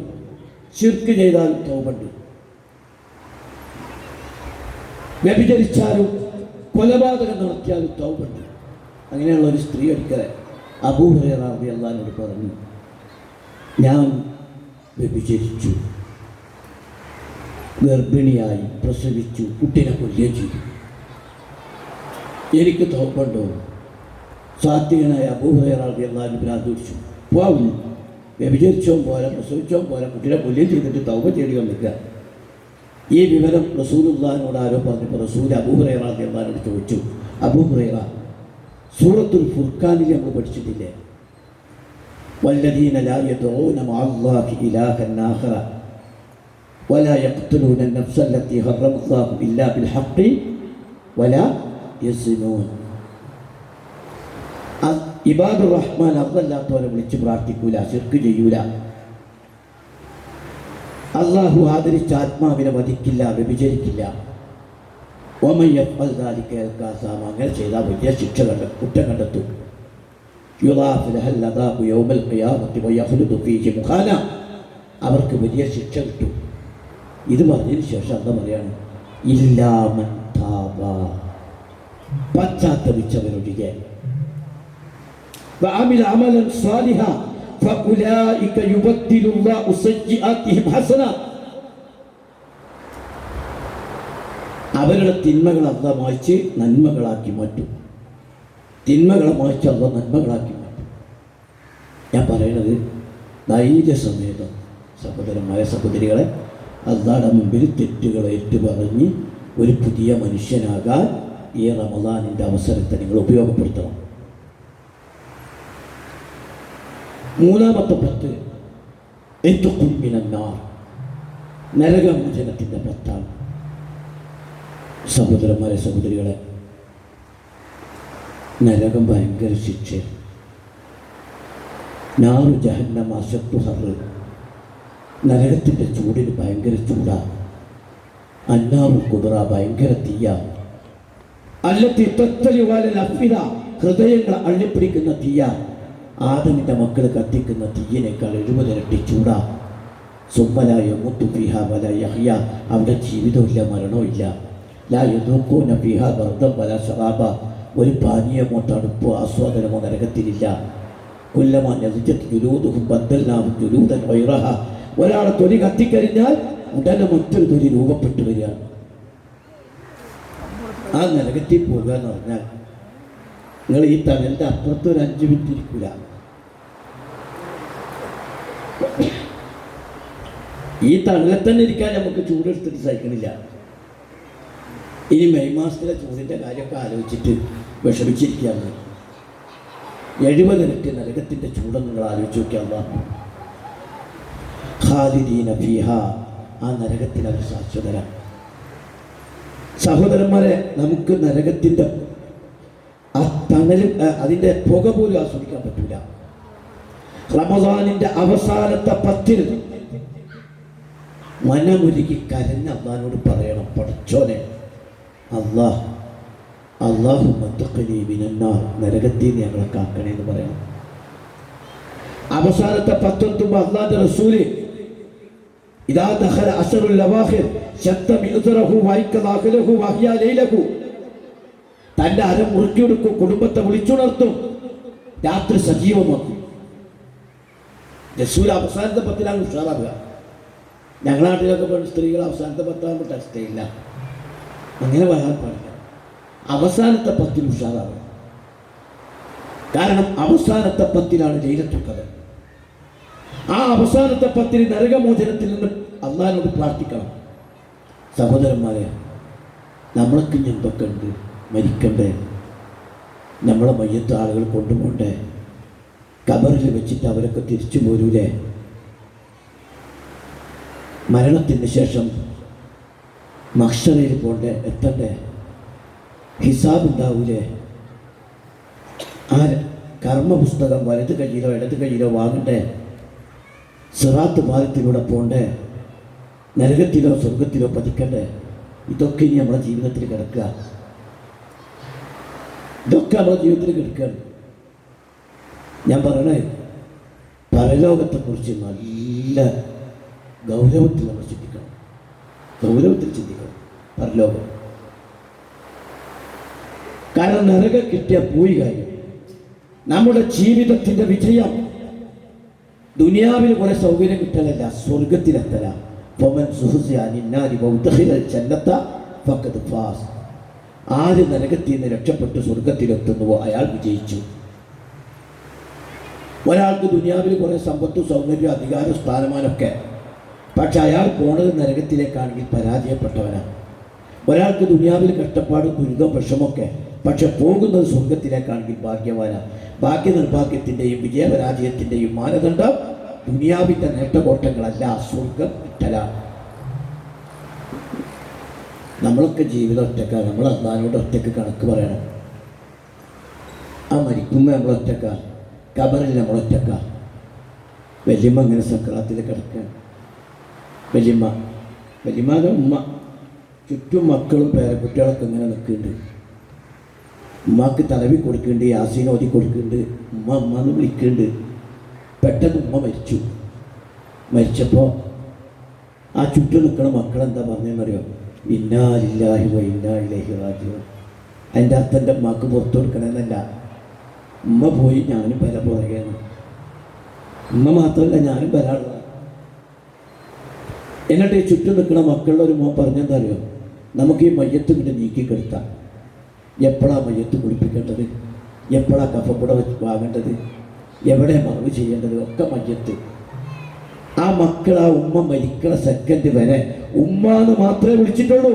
ശിർക്ക് ചെയ്താലും തൗബുണ്ട്. വ്യഭിചരിച്ചാലും കൊലപാതകം നടത്തിയാലും തൗബുണ്ട്. അങ്ങനെയുള്ള ഒരു സ്ത്രീ ഒരിക്കൽ അബൂ ഹുറൈറ റളിയല്ലാഹു അൻഹു പറഞ്ഞു, ഞാൻ വ്യഭിചരിച്ചു, ഗർഭിണിയായി, പ്രസവിച്ചു, കുട്ടീനെ കൊല്ലുകയും ചെയ്തു, എനിക്ക് തൗബുണ്ടോ? സാത്വികനായ അബൂ ഹുറൈറ റളിയല്ലാഹു അൻഹു പ്രാർത്ഥിച്ചു, പോവും, വ്യഭിചരിച്ചോം പോരാ, പ്രസവിച്ചോം പോരാ, കുട്ടീനെ കൊല്ലുകയും ചെയ്തിട്ട് തൗബ തേടി വന്നിക്കുക. ഈ വിവരം റസൂലുള്ളാഹിനോട് ആരോ പറഞ്ഞപ്പോൾ റസൂൽ അബൂ ഹുറൈറ റളിയല്ലാഹു അൻഹു ചോദിച്ചു, അബൂ ഹുറൈറ, സൂറത്തുൽ ഫുർഖാനിൽ നമ്മൾ പഠിച്ചിട്ടില്ലേ, വല്ലദീന ലാ യദ്ഊന മഅല്ലാഹി ഇലാഹൻ ആഖറ വലാ യഖ്തുലൂന അൻ-നഫ്സ അല്ലത്തി ഹറമല്ലാഹു ഇല്ലാ ബിൽ ഹഖ് വലാ യസ്നൂൻ. ഇബാദുർ റഹ്മാൻ അല്ലാത്തവരെ വിളിച്ച് പ്രാർത്ഥിക്കൂല, ശിർക്ക് ചെയ്യൂല. അള്ളാഹു ആദരിച്ച ആത്മാവിനെ വധിക്കില്ല, വ്യഭിചരിക്കില്ല. വമൻ യഫ്അൽ ദാലിക യൽഖാ അസാമ, അങ്ങനെ ചെയ്താൽ വലിയ ശിക്ഷ കുറ്റം കണ്ടെത്തും. യുളാഫു ലഹൽ അദാബു യൗമൽ ഖിയാമത്തി വയഖ്ലുദു ഫീഹി മുഖാന, അവർക്ക് വലിയ ശിക്ഷ കിട്ടും. ഇത് പറഞ്ഞതിന് ശേഷം എന്താ പറയാണ്, ഇല്ലാ മൻ താബ, പശ്ചാത്തപിച്ചവരൊഴികെ, വഅമില അമലൻ സാലിഹ ഫഉലൈക യുബദ്ദിലുല്ലാഹു സയ്യിആതിഹിം ഹസനാത്ത്, അവരുടെ തിന്മകൾ അല്ലാഹു മായ്ച്ച് നന്മകളാക്കി മാറ്റും. തിന്മകളെ മായ്ച്ച് അല്ലാഹു നന്മകളാക്കി മാറ്റും. ഞാൻ പറയുന്നത് ധൈര്യസമേതം സഹോദരന്മാരെ സഹോദരികളെ അല്ലാഹുവിന്റെ മുമ്പിൽ തെറ്റുകൾ ഏറ്റുപറഞ്ഞ് ഒരു പുതിയ മനുഷ്യനാകാൻ ഈ റമദാനിൻ്റെ അവസരത്തെ നിങ്ങൾ ഉപയോഗപ്പെടുത്തണം. മൂന്നാമത്തെ 10 ഇത്ഖുൻ മിനന്നാർ, നരകമോചനത്തിൻ്റെ 10. സഹോദരന്മാരെ സഹോദരികളെ, നരകം ഭയങ്കര ശിക്ഷ. നാറു ജഹന്നമ അശദ്ദു ഹർറ്, നരകത്തിൻ്റെ ചൂടിന് ഭയങ്കര ചൂടാണ്. അന്നാറുൽ കുബ്ര, ഭയങ്കര തീയ. അല്ലത്തി തത്തലി അലൽ അഫ്ഇദ, ഹൃദയങ്ങൾ അള്ളിപ്പിടിക്കുന്ന തീയ. ആദമിൻ്റെ മക്കൾ കത്തിക്കുന്ന തീയിനേക്കാൾ 70 ഇരട്ടി ചൂടാ. സുമ്മല യമുത്തു ഫീഹാ വലാ യഹ്യ, അവിടെ ജീവിതമില്ല മരണമില്ല. ലാ യദൂഖൂന ഫീഹാ ബർദൻ വലാ ശറാബ, ഒരു പാനീയമോ തണുപ്പോ ആസ്വാദനമോ നരകത്തിലില്ല. കുല്ലമാ നദിജത് ജുലൂദുഹും ബദ്ദൽനാഹും ജുലൂദൻ ഗൈറഹ, ഒരാളെ തൊലി കത്തിക്കരിഞ്ഞാൽ ഉടനെ മറ്റൊരു തൊലി രൂപപ്പെട്ടു വരികയാണ്. ആ നരകത്തിൽ പോകുക എന്ന് പറഞ്ഞാൽ നിങ്ങൾ ഈ തണലിൻ്റെ അപ്പുറത്ത് ഒരു 5 മിനിറ്റ് ഇരിക്കില്ല. ഈ തണലിൽ തന്നെ ഇരിക്കാൻ നമുക്ക് ചൂടെടുത്തിട്ട് സഹിക്കണില്ല. ഇനി മെയ് മാസത്തിലെ ചൂടിൻ്റെ കാര്യമൊക്കെ ആലോചിച്ചിട്ട് വിഷമിച്ചിരിക്കുകയാണ്. 70 ഇരട്ടി നരകത്തിൻ്റെ ചൂടെന്ന് നിങ്ങൾ ആലോചിച്ച് നോക്കിയാൽ, ഖാലിദീന ഫീഹ, ആ നരകത്തിൽ അവർ ശാശ്വതരാണ്. സഹോദരന്മാരെ, നമുക്ക് നരകത്തിൻ്റെ ആ തണലും അതിൻ്റെ പുക പോലും ആസ്വദിക്കാൻ പറ്റില്ല. റമദാനിൻ്റെ അവസാനത്തെ 10 മനമൊരുക്കി കരഞ്ഞ് അള്ളാഹിനോട് പറയണം, പടച്ചോനെ അല്ലാഹുമ്മ തഖ്നി മിനന്നാർ, നരകത്തിൽ നിന്ന് ഞങ്ങളെ കാക്കണേ എന്ന് പറയണം. അവസാനത്തെ 10 എത്തുമ്പോൾ അള്ളാഹുവിൻ്റെ റസൂല് ഇദാ ദഖല അശറുൽ അവാഖിർ ശദ്ദ മിഅ്സറഹു വൈക്കദ അഖലഹു വഹിയ ലൈലഹു, തൻ്റെ അരം മുറുക്കിയെടുക്കും, കുടുംബത്തെ വിളിച്ചുണർത്തും, രാത്രി സജീവമാക്കും. റസൂൽ അവസാനത്തെ 10 ഉഷാറാകുക. ഞങ്ങളുടെ നാട്ടിലൊക്കെ സ്ത്രീകൾ അവസാനത്തെ 10 ടെസ്റ്റ് ഇല്ല, അങ്ങനെ വരാൻ പാടില്ല. അവസാനത്തെ 10 ഉഷാറാകുക. കാരണം അവസാനത്തെ 10 ലൈലത്തുൽ ഖദർ. ആ അവസാനത്തെ 10 നരകമോചനത്തിൽ നിന്ന് അള്ളാഹിനോട് പ്രാർത്ഥിക്കണം. സഹോദരന്മാരെ, നമ്മളൊക്കെ എന്തൊക്കെ ഉണ്ട്, മരിക്കണ്ടേ, നമ്മളെ മയ്യത്ത് ആളുകൾ കൊണ്ടുപോകണ്ടേ, ഖബറിൽ വെച്ചിട്ട് അവരൊക്കെ തിരിച്ചു പോരൂലേ, മരണത്തിന് ശേഷം മഹ്ശറയിൽ പോണ്ടേ, എത്തണ്ടേ, ഹിസാബ് ഉണ്ടാവൂലേ, ആ കർമ്മപുസ്തകം വലത് കയ്യിലോ ഇടത് കയ്യിലോ വാങ്ങണ്ടേ, സിറാത്ത് പാലത്തിലൂടെ പോണ്ടേ, നരകത്തിലോ സ്വർഗത്തിലോ പതിക്കണ്ടേ. ഇതൊക്കെ ഇനി നമ്മുടെ ജീവിതത്തിൽ കിടക്കുക. ഇതൊക്കെ നമ്മുടെ ജീവിതത്തിൽ കിടക്കുകയാണ്. ഞാൻ പറയണേ, പരലോകത്തെക്കുറിച്ച് നല്ല ഗൗരവത്തിൽ നമ്മൾ ചിന്തിക്കണം. ഗൗരവത്തിൽ ചിന്തിക്കണം പരലോകം. കാരണം നരകം കിട്ടിയ പോയി കാര്യം. നമ്മുടെ ജീവിതത്തിൻ്റെ വിജയം ദുനിയാവിൽ കുറെ സൗകര്യം കിട്ടലല്ല, സ്വർഗത്തിലെത്തല. ആര് നരകത്തിൽ നിന്ന് രക്ഷപ്പെട്ട് സ്വർഗത്തിലെത്തുന്നുവോ അയാൾ വിജയിച്ചു. ഒരാൾക്ക് ദുനിയാവിൽ കുറെ സമ്പത്തും സൗന്ദര്യം അധികാരം സ്ഥാനമാനമൊക്കെ, പക്ഷെ അയാൾ പോണത് നരകത്തിലേക്കാണെങ്കിൽ പരാജയപ്പെട്ടവനാണ്. ഒരാൾക്ക് ദുനിയാവിൽ കഷ്ടപ്പാടും ദുരിതവും വിഷമൊക്കെ, പക്ഷെ പോകുന്നത് സ്വർഗത്തിലേക്കാണെങ്കിൽ ഭാഗ്യവാനാണ്. ഭാഗ്യ നിർഭാഗ്യത്തിൻ്റെയും വിജയപരാജയത്തിൻ്റെയും മാനദണ്ഡം ദുനിയാവിൻ്റെ നേട്ടകോട്ടങ്ങളല്ല, സ്വർഗം കിട്ടലാണ്. നമ്മളൊക്കെ ജീവിതം ഒറ്റക്കാണ്. നമ്മൾ അള്ളാഹിനോട് ഒറ്റക്ക് കണക്ക് പറയണം. ആ മരിക്കുമ്പോൾ നമ്മൾ ഒറ്റക്കാണ്, ഖബറിൽ നമ്മൾ ഒറ്റക്കാണ്. വല്യമ്മ ഇങ്ങനെ സക്രാത്തിൽ കിടക്കുകയാണ്. വല്യമ്മ ഉമ്മ ചുറ്റും മക്കളും പേരക്കുട്ടികളൊക്കെ ഇങ്ങനെ നിൽക്കുന്നുണ്ട്. ഉമ്മാക്ക് തലവി കൊടുക്കുന്നുണ്ട്, യാസീൻ ഓതി കൊടുക്കുന്നുണ്ട്, ഉമ്മ എന്ന് വിളിക്കുന്നുണ്ട്. പെട്ടെന്ന് ഉമ്മ മരിച്ചപ്പോൾ ആ ചുറ്റും നിൽക്കുന്ന മക്കളെന്താ പറഞ്ഞതെന്നറിയോ? ഇന്നാ ലില്ലാഹി വ ഇന്നാ ഇലൈഹി റാജിഊൻ. അതിൻ്റെ അർത്ഥം എൻ്റെ ഉമ്മാക്ക് പുറത്തു കൊടുക്കണമെന്നല്ല, ഉമ്മ പോയി ഞാനും വില പുറകെയാണ്. ഉമ്മ മാത്രമല്ല ഞാനും വരാനുള്ള. എന്നിട്ട് ഈ ചുറ്റും നിൽക്കുന്ന മക്കളുടെ ഒരു മോൻ പറഞ്ഞെന്താ അറിയോ? നമുക്ക് ഈ മയ്യത്ത് ഇങ്ങോട്ട് നീക്കിക്കെടുത്താം. എപ്പോഴാണ് മയ്യത്ത് കുളിപ്പിക്കേണ്ടത്, എപ്പോഴാണ് കഫപ്പുട വാങ്ങേണ്ടത്, എവിടെ മറവ് ചെയ്യേണ്ടത്, ഒക്കെ മയ്യത്ത്. ആ മക്കൾ ആ ഉമ്മ മരിക്കണ സെക്കൻഡ് വരെ ഉമ്മാന്ന് മാത്രമേ വിളിച്ചിട്ടുള്ളൂ.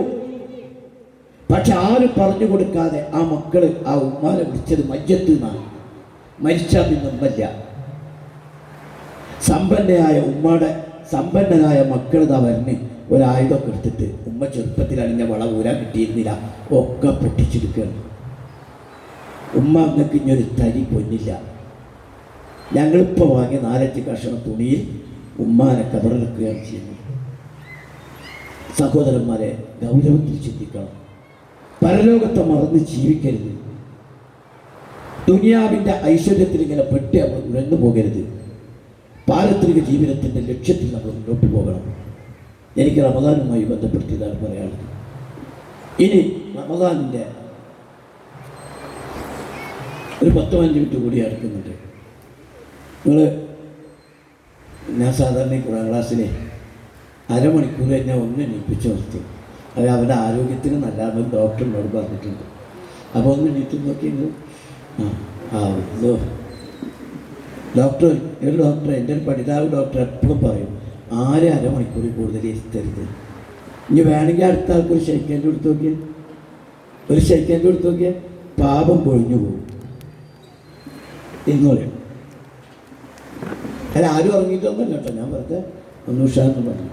പക്ഷെ ആരും പറഞ്ഞു കൊടുക്കാതെ ആ മക്കള് ആ ഉമ്മാനെ വിളിച്ചത് മയ്യത്ത് എന്നാണ്. മരിച്ചാൽ പിന്നെ ഉമ്മല്ല. സമ്പന്നനായ മക്കൾ ഇതാ വരണേ ഒരായുധമൊക്കെ എടുത്തിട്ട് ഉമ്മ ചെറുപ്പത്തിൽ അണിഞ്ഞ വള ഊരാൻ കിട്ടിയിരുന്നില്ല, ഒക്കെ പൊട്ടിച്ചെടുക്കുകയാണ്. ഉമ്മ അങ്ങക്ക് ഇനിയൊരു തരി പൊന്നില്ല. ഞങ്ങളിപ്പോൾ വാങ്ങിയ 4-5 കഷണം തുണിയിൽ ഉമ്മാനെ കബറെടുക്കുകയാണ് ചെയ്യുന്നത്. സഹോദരന്മാരെ, ഗൗരവത്തിൽ ചിന്തിക്കണം. പരലോകത്തെ മറന്ന് ജീവിക്കരുത്. ദുനിയാവിൻ്റെ ഐശ്വര്യത്തിൽ ഇങ്ങനെ പെട്ട് നമ്മൾ ഉഴന്നു പോകരുത്. പാരത്രിക ജീവിതത്തിൻ്റെ ലക്ഷ്യത്തിൽ നമ്മൾ മുന്നോട്ട് പോകണം. എനിക്ക് റമദാനുമായി ബന്ധപ്പെടുത്തിയതാണ് പറയാനുള്ളത്. ഇനി റമദാനിൻ്റെ ഒരു 10-15 മിനിറ്റ് കൂടി അടുക്കുന്നുണ്ട്. ഞാൻ സാധാരണ ഖുർആൻ ക്ലാസ്സിലെ അരമണിക്കൂർ എന്നെ ഒന്ന് എണീപ്പിച്ച് നിർത്തി. അത് അവരുടെ ആരോഗ്യത്തിന് നല്ലതാണെന്ന് ഡോക്ടറിനോട് പറഞ്ഞിട്ടുണ്ട്. അപ്പോൾ ഒന്ന് എണീറ്റ് നോക്കിയെങ്കിൽ ഡോക്ടർ എൻ്റെ ഒരു പഠിതാവ് ഡോക്ടർ എപ്പോഴും പറയും, ആരെ അരമണിക്കൂറിൽ കൂടുതൽ ഇരുത്തരുത്. ഇനി വേണമെങ്കിൽ അടുത്ത ആൾക്കൊരു ഷെയ്ക്കാൻ്റെ കൊടുത്ത് നോക്കിയാൽ പാപം പൊഴിഞ്ഞു പോകും എന്ന് പറയും. അല്ല, ആരും ഇറങ്ങിയിട്ടൊന്നുമില്ല കേട്ടോ, ഞാൻ വെറുതെ ഒന്ന് ഉഷാന്ന് പറഞ്ഞു.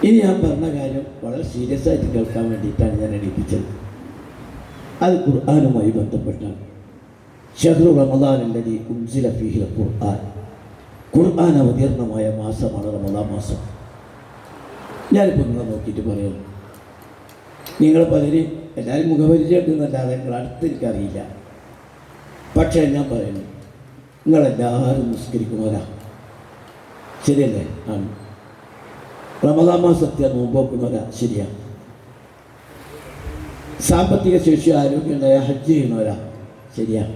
ഇനി ഞാൻ പറഞ്ഞ കാര്യം വളരെ സീരിയസ് ആയിട്ട് കേൾക്കാൻ വേണ്ടിയിട്ടാണ് ഞാൻ എണീപ്പിച്ചത്. അത് ഖുർആനുമായി ബന്ധപ്പെട്ടാണ്. ഷഹ്റു റമദാനല്ലദീ ഉൻസില ഫീഹിൽ ഖുർആൻ. ഖുർആൻ അവതീർണമായ മാസമാണ് റമദാൻ മാസം. ഞാനിപ്പോൾ നിങ്ങളെ നോക്കിയിട്ട് പറയുന്നു, നിങ്ങൾ പലരും എല്ലാവരും മുഖപരിചയം ഉണ്ടെന്നല്ലാതെ നിങ്ങൾ അടുത്തെനിക്കറിയില്ല. പക്ഷേ ഞാൻ പറയുന്നു, നിങ്ങളെല്ലാവരും നിസ്കരിക്കുന്നവരാ, ശരിയല്ലേ? ആണ്. റമദാൻ മാസത്തെ നോമ്പ് നോക്കുന്നവരാ, ശരിയാണ്. സാമ്പത്തിക ശേഷി ആരോഗ്യമുണ്ടായ ഹജ്ജ് ചെയ്യുന്നവരാ, ശരിയാണ്.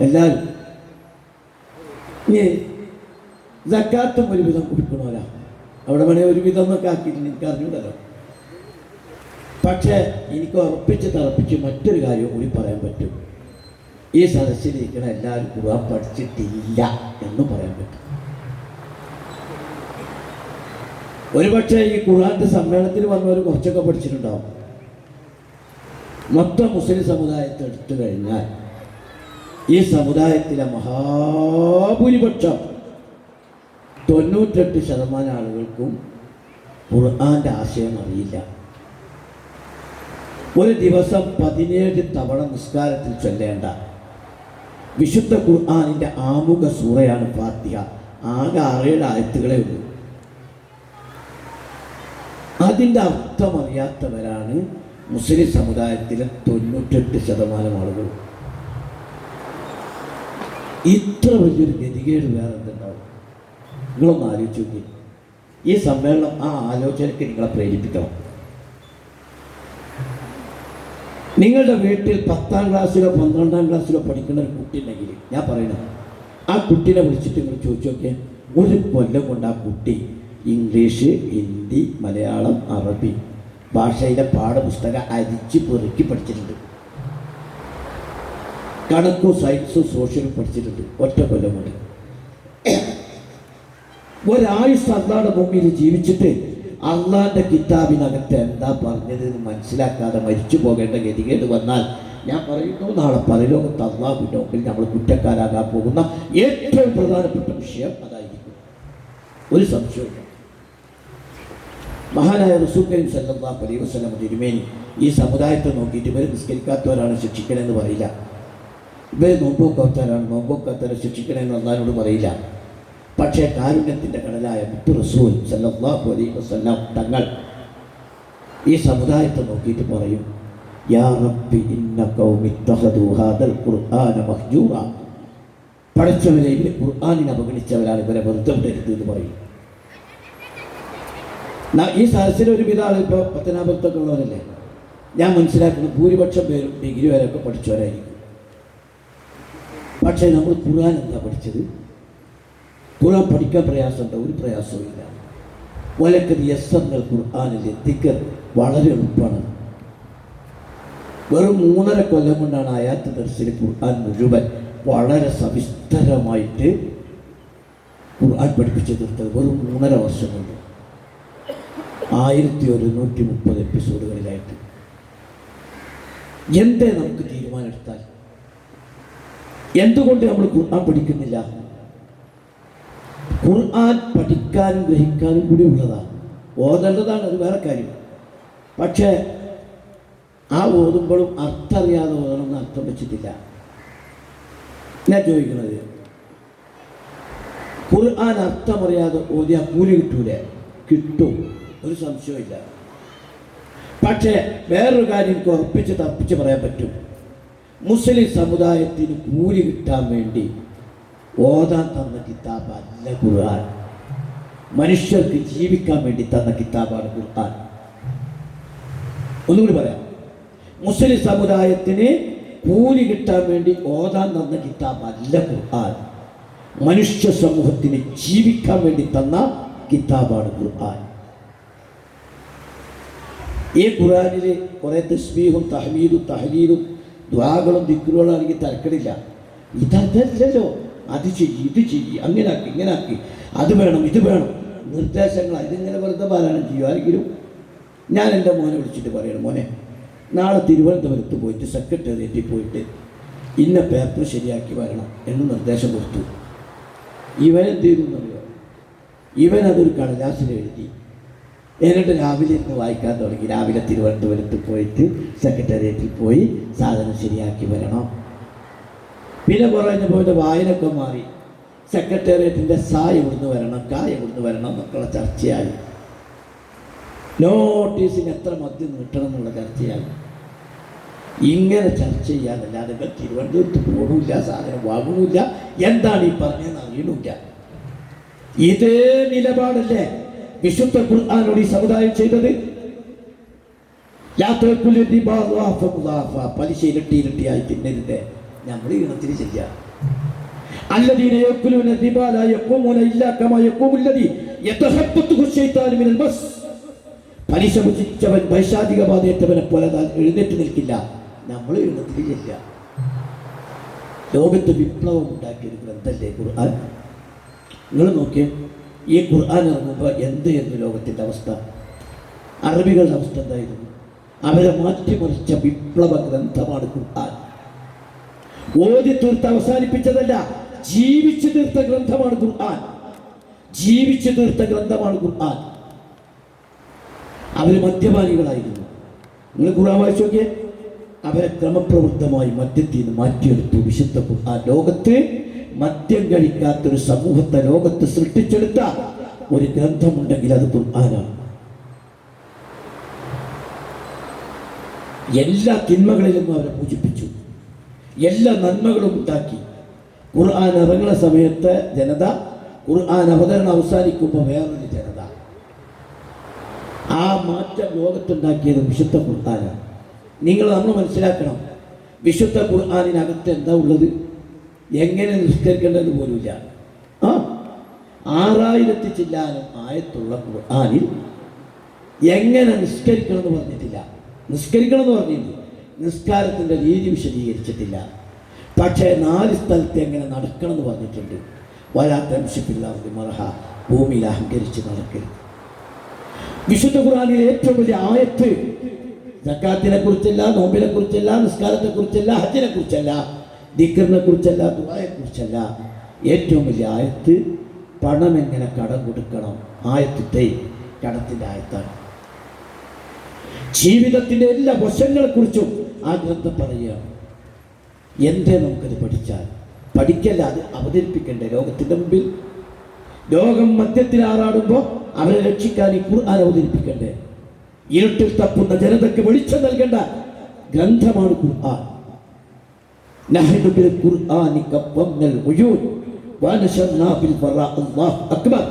എല്ലാവരും ഇനി സക്കാത്തും ഒരുവിധം കൊടുക്കുന്നവരാ. അവിടെ വേണേൽ ഒരുവിധം എന്നൊക്കെ ആക്കിയിട്ടുണ്ട്, എനിക്ക് അറിഞ്ഞൂടല്ലോ. പക്ഷേ എനിക്ക് തറപ്പിച്ച് മറ്റൊരു കാര്യം കൂടി പറയാൻ പറ്റും. ഈ സദസ്സിലിരിക്കുന്ന എല്ലാവരും ഖുർആൻ പഠിച്ചിട്ടില്ല എന്ന് പറയാൻ പറ്റും. ഒരുപക്ഷെ ഈ ഖുർആന്റെ സമ്മേളനത്തിൽ വന്നവർ കുറച്ചൊക്കെ പഠിച്ചിട്ടുണ്ടാവും. മൊത്തം മുസ്ലിം സമുദായത്തെ എടുത്തു കഴിഞ്ഞാൽ ഈ സമുദായത്തിലെ മഹാഭൂരിപക്ഷം 98% ആളുകൾക്കും ഖുർആന്റെ ആശയം അറിയില്ല. ഒരു ദിവസം 17 തവണ നിസ്കാരത്തിൽ ചൊല്ലേണ്ട വിശുദ്ധ ഖുർആനിൻ്റെ ആമുഖ സൂറയാണ് ഫാത്തിഹ. ആകെ 6-7 ആയത്തുകളേ ഉള്ളൂ. അതിൻ്റെ അർത്ഥം അറിയാത്തവരാണ് മുസ്ലിം സമുദായത്തിലെ 98% ആളുകൾ. ഇത്ര വലിയൊരു ഗതികേട് വേറെ എന്തുണ്ടാവും? നിങ്ങളൊന്ന് ആലോചിച്ച് നോക്കി. ഈ സമ്മേളനം ആ ആലോചനയ്ക്ക് നിങ്ങളെ പ്രേരിപ്പിക്കണം. നിങ്ങളുടെ വീട്ടിൽ 10ാം ക്ലാസ്സിലോ 12ാം ക്ലാസ്സിലോ പഠിക്കുന്ന ഒരു കുട്ടി ഉണ്ടെങ്കിൽ ഞാൻ പറയുന്നത്, ആ കുട്ടീനെ വിളിച്ചിട്ട് നിങ്ങൾ ചോദിച്ചു നോക്കിയാൽ ഒരു കൊല്ലം കൊണ്ട് ആ കുട്ടി ഇംഗ്ലീഷ്, ഹിന്ദി, മലയാളം, അറബി ഭാഷയിലെ പാഠപുസ്തകം അരിച്ച് പെറുക്കി പഠിച്ചിട്ടുണ്ട്. കണക്കും സയൻസും സോഷ്യലും പഠിച്ചിട്ടുണ്ട് ഒറ്റ കൊല്ലം കൊണ്ട്. ഒരായുസ് അള്ളാഹുടെ ഭൂമിയിൽ ജീവിച്ചിട്ട് അള്ളാഹിൻ്റെ കിതാബിനകത്ത് എന്താ പറഞ്ഞത് എന്ന് മനസ്സിലാക്കാതെ മരിച്ചു പോകേണ്ട ഗതികേട് വന്നാൽ ഞാൻ പറയുന്നു, നാളെ പരലോകത്ത് അള്ളാഹുവിൻ്റെ മുമ്പിൽ നമ്മൾ കുറ്റക്കാരാകാൻ പോകുന്ന ഏറ്റവും പ്രധാനപ്പെട്ട വിഷയം അതായിരിക്കും. ഒരു സംശയമില്ല. മഹാനായ റസൂൽ കരീം സല്ലല്ലാഹു അലൈഹി വസല്ലം തിരുമേനി ഈ സമുദായത്തെ നോക്കിയിട്ട് ഇവർ നിസ്കരിക്കാത്തവരാണ് ശിക്ഷിക്കണമെന്ന് പറയില്ല. ഇവർ നോമ്പോക്കാത്തവരെ ശിക്ഷിക്കണമെന്ന് അള്ളാഹിനോട് പറയില്ല. പക്ഷേ കാരുണ്യത്തിൻ്റെ കടലായ മുത്തു റസൂൽ സല്ലല്ലാഹു അലൈഹി വസല്ലം തങ്ങൾ ഈ സമുദായത്തെ നോക്കിയിട്ട് പറയും, യാ റബ്ബി ഇന്ന ഖൗമി ഇത്തഖദൂ ഹാദൽ ഖുർആന മഹ്ജൂറ. പഠിച്ചവരെ ഇവർ ഖുർആനിനെ അവഗണിച്ചവരാണ്, ഇവരെ വെറുതെ വിടരുത് എന്ന് പറയും. ഈ സദസ്സിൽ ഒരു വിധാണ് ഇപ്പോൾ പത്തനാപുരത്തൊക്കെ ഉള്ളവരല്ലേ, ഞാൻ മനസ്സിലാക്കുന്നത് ഭൂരിപക്ഷം പേരും ഡിഗ്രി വരെയൊക്കെ പഠിച്ചവരായിരിക്കും. പക്ഷേ നമ്മൾ ഖുർആൻ എന്താ പഠിച്ചത്? ഖുർആൻ പഠിക്കാൻ പ്രയാസമുണ്ടോ? ഒരു പ്രയാസവും ഇല്ല. വലക്കത് യസ്സർനൽ ഖുർആനിലെ ദിക്ർ വളരെ എളുപ്പമാണ്. വെറും 3.5 കൊല്ലം കൊണ്ടാണ് ആയാത്ത് ദർസിൽ ഖുർആൻ മുഴുവൻ വളരെ സവിസ്തരമായിട്ട് ഖുർആൻ പഠിപ്പിച്ചു തീർത്തത്. വെറും 3.5 വർഷം കൊണ്ട് 1130 എപ്പിസോഡുകളിലായിട്ട്. എന്തേ നമുക്ക് തീരുമാനമെടുത്താൽ? എന്തുകൊണ്ട് നമ്മൾ ഖുർആൻ പഠിക്കുന്നില്ല? ഖുർആൻ പഠിക്കാനും ഗ്രഹിക്കാനും കൂടി ഉള്ളതാണ്, ഓതേണ്ടതാണ്, അത് വേറെ കാര്യം. പക്ഷേ ആ ഓതുമ്പോഴും അർത്ഥറിയാതെ ഓതണമെന്ന് അർത്ഥം വെച്ചിട്ടില്ല. ഞാൻ ചോദിക്കുന്നത്, ഖുർആൻ അർത്ഥമറിയാതെ ഓതിയാൽ കൂലി കിട്ടൂലേ? കിട്ടും, ഒരു സംശയമില്ല. പക്ഷേ വേറൊരു കാര്യം എനിക്ക് ഉറപ്പിച്ച് തർപ്പിച്ച് പറയാൻ പറ്റും. മുസ്ലിം സമുദായത്തിന് കൂലി കിട്ടാൻ വേണ്ടി ഓതാൻ തന്ന കിതാബല്ല ഖുർആൻ. മനുഷ്യർക്ക് ജീവിക്കാൻ വേണ്ടി തന്ന കിതാബാണ് ഖുർആൻ. ഒന്നുകൂടി പറയാം, മുസ്ലിം സമുദായത്തിന് കൂലി കിട്ടാൻ വേണ്ടി ഓതാൻ തന്ന കിതാബല്ല ഖുർആൻ. മനുഷ്യ സമൂഹത്തിന് ജീവിക്കാൻ വേണ്ടി തന്ന കിതാബാണ് ഖുർആൻ. ഈ ഖുർആനിൽ കുറേ തസ്ബീഹും തഹ്മീദും തഹ്ലീലും ദുആകളും ദിക്റുകളാണെങ്കിൽ തരക്കടില്ല. ഇതല്ലല്ലോ, അത് ചെയ്യ്, ഇത് ചെയ്യ്, അങ്ങനാക്കി ഇങ്ങനാക്കി, അത് വേണം ഇത് വേണം, നിർദ്ദേശങ്ങൾ. ഇതിങ്ങനെ വെറുതെ പാരായണം ചെയ്യുമായിരിക്കും. ഞാൻ എൻ്റെ മോനെ വിളിച്ചിട്ട് പറയണം, മോനെ നാളെ തിരുവനന്തപുരത്ത് പോയിട്ട് സെക്രട്ടേറിയറ്റിൽ പോയിട്ട് ഇന്ന പേപ്പർ ശരിയാക്കി വരണം എന്ന് നിർദ്ദേശം കൊടുത്തു. ഇവൻ എന്ത് ചെയ്തു എന്നറിയോ? ഇവൻ അതൊരു കടലാസിൽ എഴുതി, എന്നിട്ട് രാവിലെ ഇന്ന് വായിക്കാൻ തുടങ്ങി. രാവിലെ തിരുവനന്തപുരത്ത് പോയിട്ട് സെക്രട്ടേറിയറ്റിൽ പോയി സാധനം ശരിയാക്കി വരണം. പിന്നെ കുറഞ്ഞ പോയിട്ട് വായനൊക്കെ മാറി. സെക്രട്ടേറിയറ്റിൻ്റെ സായ ഇവിടുന്ന് വരണം, കായ ഇവിടുന്ന് വരണം എന്നൊക്കെയുള്ള ചർച്ചയായി. നോട്ടീസിന് എത്ര മദ്യം നീട്ടണം എന്നുള്ള ചർച്ചയായി. ഇങ്ങനെ ചർച്ച ചെയ്യാനല്ലാതെ തിരുവനന്തപുരത്ത് പോകണില്ല, സാധനം വാങ്ങണില്ല, എന്താണ് ഈ പറഞ്ഞതെന്ന് അറിയണില്ല. ഇതേ നിലപാടല്ലേ വിശുദ്ധ ഖുർആനോട് ഈ സമുദായം ചെയ്തത്? പലിശ ഇരട്ടിയായി തിന്നരുത്. നമ്മൾ ഈണത്തിൽ ചെയ്യാം. പലിശ ഭുജിച്ചവൻ വൈശാദിക ബാധയേറ്റവനെ പോലെ എഴുന്നേറ്റ് നിൽക്കില്ല. നമ്മൾ ഈണത്തിൽ ചെയ്യാം. ലോകത്ത് വിപ്ലവം ഉണ്ടാക്കിയൊരു ഗ്രന്ഥല്ലേ ഖുർആൻ. നിങ്ങൾ നോക്കിയേ, ഈ ഖുർആൻ ഇറങ്ങുമ്പോൾ എന്തായിരുന്നു ലോകത്തിൻ്റെ അവസ്ഥ? അറബികളുടെ അവസ്ഥ എന്തായിരുന്നു? അവരെ മാറ്റിമറിച്ച വിപ്ലവ ഗ്രന്ഥമാണ് ഖുർആൻ. ഓതി തീർത്ത് അവസാനിപ്പിച്ചതല്ല, ജീവിച്ചു തീർത്ത ഗ്രന്ഥമാണ് ഖുർആൻ. ജീവിച്ചു തീർത്ത ഗ്രന്ഥമാണ് ഖുർആൻ. അവർ മദ്യപാനികളായിരുന്നു. നിങ്ങൾ ഖുർആൻ വായിച്ചു നോക്കിയേ, അവരെ ക്രമപ്രവൃത്തമായി മദ്യത്തിൽ നിന്ന് മാറ്റിയെടുത്തു വിശുദ്ധ ഖുർആൻ. ലോകത്ത് മദ്യം കഴിക്കാത്തൊരു സമൂഹത്തെ ലോകത്ത് സൃഷ്ടിച്ചെടുത്ത ഒരു ഗ്രന്ഥമുണ്ടെങ്കിൽ അത് ഖുർആനാണ്. എല്ലാ തിന്മകളിലും അവരെ പൂജിപ്പിച്ചു, എല്ലാ നന്മകളും ഉണ്ടാക്കി. ഖുർആൻ ഇറങ്ങുന്ന സമയത്ത് ജനത, ഖുർആൻ അവതരണം അവസാനിക്കുമ്പോൾ വേറൊരു ജനത. ആ മാറ്റം ലോകത്തുണ്ടാക്കിയത് വിശുദ്ധ ഖുർആനാണ്. നമ്മൾ മനസ്സിലാക്കണം, വിശുദ്ധ ഖുർആനിനകത്ത് എന്താ ഉള്ളത്, എങ്ങനെ നിസ്കരിക്കേണ്ടതെന്ന് പോലുമില്ല. 6000 ചില്ലാനും ആയത്തുള്ള ഖുർആനിൽ എങ്ങനെ നിസ്കരിക്കണമെന്ന് പറഞ്ഞിട്ടില്ല. നിസ്കരിക്കണമെന്ന് പറഞ്ഞില്ല, നിസ്കാരത്തിൻ്റെ രീതി വിശദീകരിച്ചിട്ടില്ല. പക്ഷേ 4 സ്ഥലത്ത് എങ്ങനെ നടക്കണമെന്ന് പറഞ്ഞിട്ടുണ്ട്. വലാത്തംശിപ്പില്ലാതെ മറഹ, ഭൂമിയിൽ അഹങ്കരിച്ച് നടക്കരുത്. വിശുദ്ധ ഖുർആനിലെ ഏറ്റവും വലിയ ആയത്ത് സക്കാത്തിനെ കുറിച്ചല്ല, നോമ്പിനെ കുറിച്ചല്ല, നിസ്കാരത്തെ കുറിച്ചല്ല, ഹജ്ജിനെ കുറിച്ചല്ല, ദിക്റിനെ കുറിച്ചല്ല, ദുആയെ കുറിച്ചല്ല. ഏറ്റവും വലിയ ആയത്ത് പണം എങ്ങനെ കടം കൊടുക്കണം, ആയത്തെ കടത്തിൻ്റെ ആയത്താണ്. ജീവിതത്തിൻ്റെ എല്ലാ വശങ്ങളെക്കുറിച്ചും ആ ഗ്രന്ഥം പറയുകയാണ്. എന്തേ നമുക്കത് പഠിച്ചാൽ? പഠിക്കല്ല, അത് അവതരിപ്പിക്കണ്ടേ ലോകത്തിൻ്റെ മുമ്പിൽ? ലോകം മദ്യത്തിൽ ആറാടുമ്പോൾ അവരെ രക്ഷിക്കാൻ ഈ ഖുർആൻ അവതരിപ്പിക്കണ്ടേ? ഇരുട്ടിൽ തപ്പുന്ന ജനതയ്ക്ക് വെളിച്ചം നൽകേണ്ട ഗ്രന്ഥമാണ് ഖുർആൻ. നഹ്നു ബിൽ ഖുർആനി കവ്വംനൽ ഉയൂൻ വനശർനാ ബിൽ ഫറാ അല്ലാഹു അക്ബർ.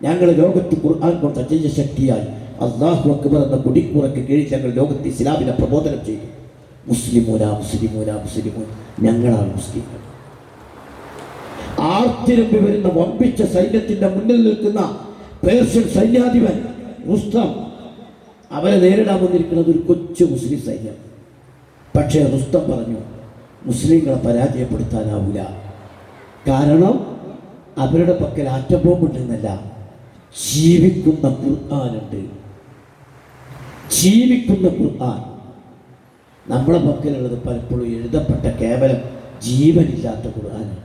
ഞങ്ങൾ ലോകത്ത് ഖുർആൻ കൊണ്ട് അജയ്യ ശക്തിയായി അല്ലാഹു അക്ബർ എന്ന കൊടിക്കൂറയ്ക്ക് കീഴിൽ ഞങ്ങൾ ലോകത്ത് ഇസ്ലാമിനെ പ്രബോധനം ചെയ്തു. മുസ്ലിമൂന മുസ്ലിമൂന മുസ്ലിമൂൻ, ഞങ്ങളാണ് മുസ്ലിങ്ങൾ. ആർത്തിരമ്പി വരുന്ന വമ്പിച്ച സൈന്യത്തിന്റെ മുന്നിൽ നിൽക്കുന്ന പേർഷ്യൻ സൈന്യാധിപൻ റുസ്തം, അവരെ നേരിടാൻ വന്നിരിക്കുന്നത് ഒരു കൊച്ചു മുസ്ലിം സൈന്യം. പക്ഷേ റുസ്തം പറഞ്ഞു, മുസ്ലിങ്ങളെ പരാജയപ്പെടുത്താനാവില്ല. കാരണം അവരുടെ പക്കൽ ആറ്റം ബോംബുണ്ടെന്നല്ല, ജീവിക്കുന്ന ഖുർആനുണ്ട്. ജീവിക്കുന്ന ഖുർആൻ. നമ്മളെ പക്കലുള്ളത് പലപ്പോഴും എഴുതപ്പെട്ട കേവലം ജീവനില്ലാത്ത ഖുർആനാണ്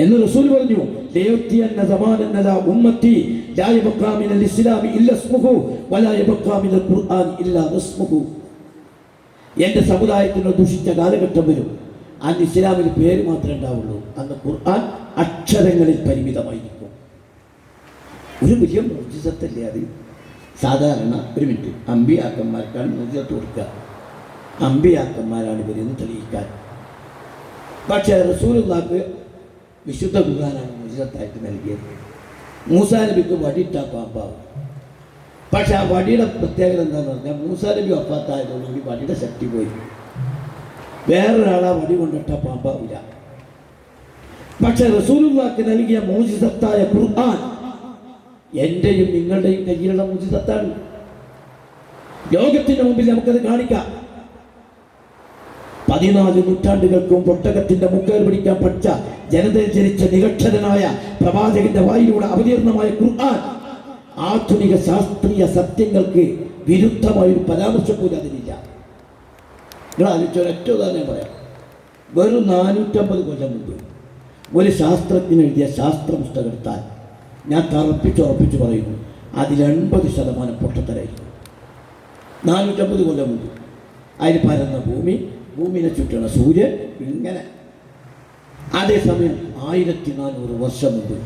എന്ന് റസൂൽ പറഞ്ഞു. എന്റെ സമുദായത്തിന് ദുഷിച്ച കാലഘട്ടം വരും, അന്ന് ഇസ്ലാമിൽ പേര് മാത്രമേ ഉണ്ടാവുള്ളൂ. അന്ന് ഖുർആൻ അക്ഷരങ്ങളിൽ പരിമിതമായിരിക്കും. ഒരു വലിയ മുഅ്ജിസത്തല്ലേ അത്. സാധാരണ ഒരു മിനിറ്റ്, അമ്പിയാക്കന്മാർക്കാണ് മുഅ്ജിസത്ത് കൊടുക്കുക. അമ്പിയാക്കന്മാരാണ് ഇവരെന്ന് തെളിയിക്കാൻ. പക്ഷേ റസൂലുള്ളാഹിക്ക് വിശുദ്ധ ഖുർആനാണ് മുഅ്ജിസത്തായിട്ട് നൽകിയത്. മൂസാ നബിക്ക് വടിയിട്ട പാമ്പാവും. പക്ഷെ ആ വടിയുടെ പ്രത്യേകത എന്താണെന്ന് പറഞ്ഞാൽ, മൂസാ നബി വഫാത്തായതോടുകൂടി വടിയുടെ ശക്തി പോയി. വേറൊരാളാ വടി കൊണ്ടിട്ട പാമ്പാവില്ല. പക്ഷെ റസൂലുള്ളാഹിക്ക് നൽകിയ മുഅ്ജിസത്തായ ഖുർആൻ എന്റെയും നിങ്ങളുടെയും കയ്യിലുള്ള മുഅ്ജിസത്താണ്. ലോകത്തിന്റെ മുമ്പിൽ നമുക്കത് കാണിക്കാം. 14 നൂറ്റാണ്ടുകൾക്ക് മുമ്പ് ഒട്ടകത്തിന്റെ മുക്കേൽ പിടിക്കാൻ പഠിച്ച ജനതയിൽ ജനിച്ച നിരക്ഷരനായ പ്രവാചകന്റെ വായിലൂടെ അവതീർണമായ ഖുർആൻ ആധുനിക ശാസ്ത്രീയ സത്യങ്ങൾക്ക് വിരുദ്ധമായ ഒരു പരാമർശം പോലും അതിലില്ല. നിങ്ങൾ ആലോചിച്ച ഒരൊറ്റ ഉദാഹരണം പറയാം. വെറും 450 കൊല്ലം മുമ്പ് ഒരു ശാസ്ത്രജ്ഞൻ എഴുതിയ ശാസ്ത്ര പുസ്തകം എടുത്താൽ ഞാൻ തറപ്പിച്ചുറപ്പിച്ച് പറയുന്നു, അതിൽ 80% പൊട്ടത്തരായിരിക്കും. 450 കൊല്ലം മുമ്പ് അതിൽ പരന്ന ഭൂമി, ഭൂമിനെ ചുറ്റുന്ന സൂര്യൻ, ഇങ്ങനെ. അതേസമയം 1400 വർഷം മുമ്പ്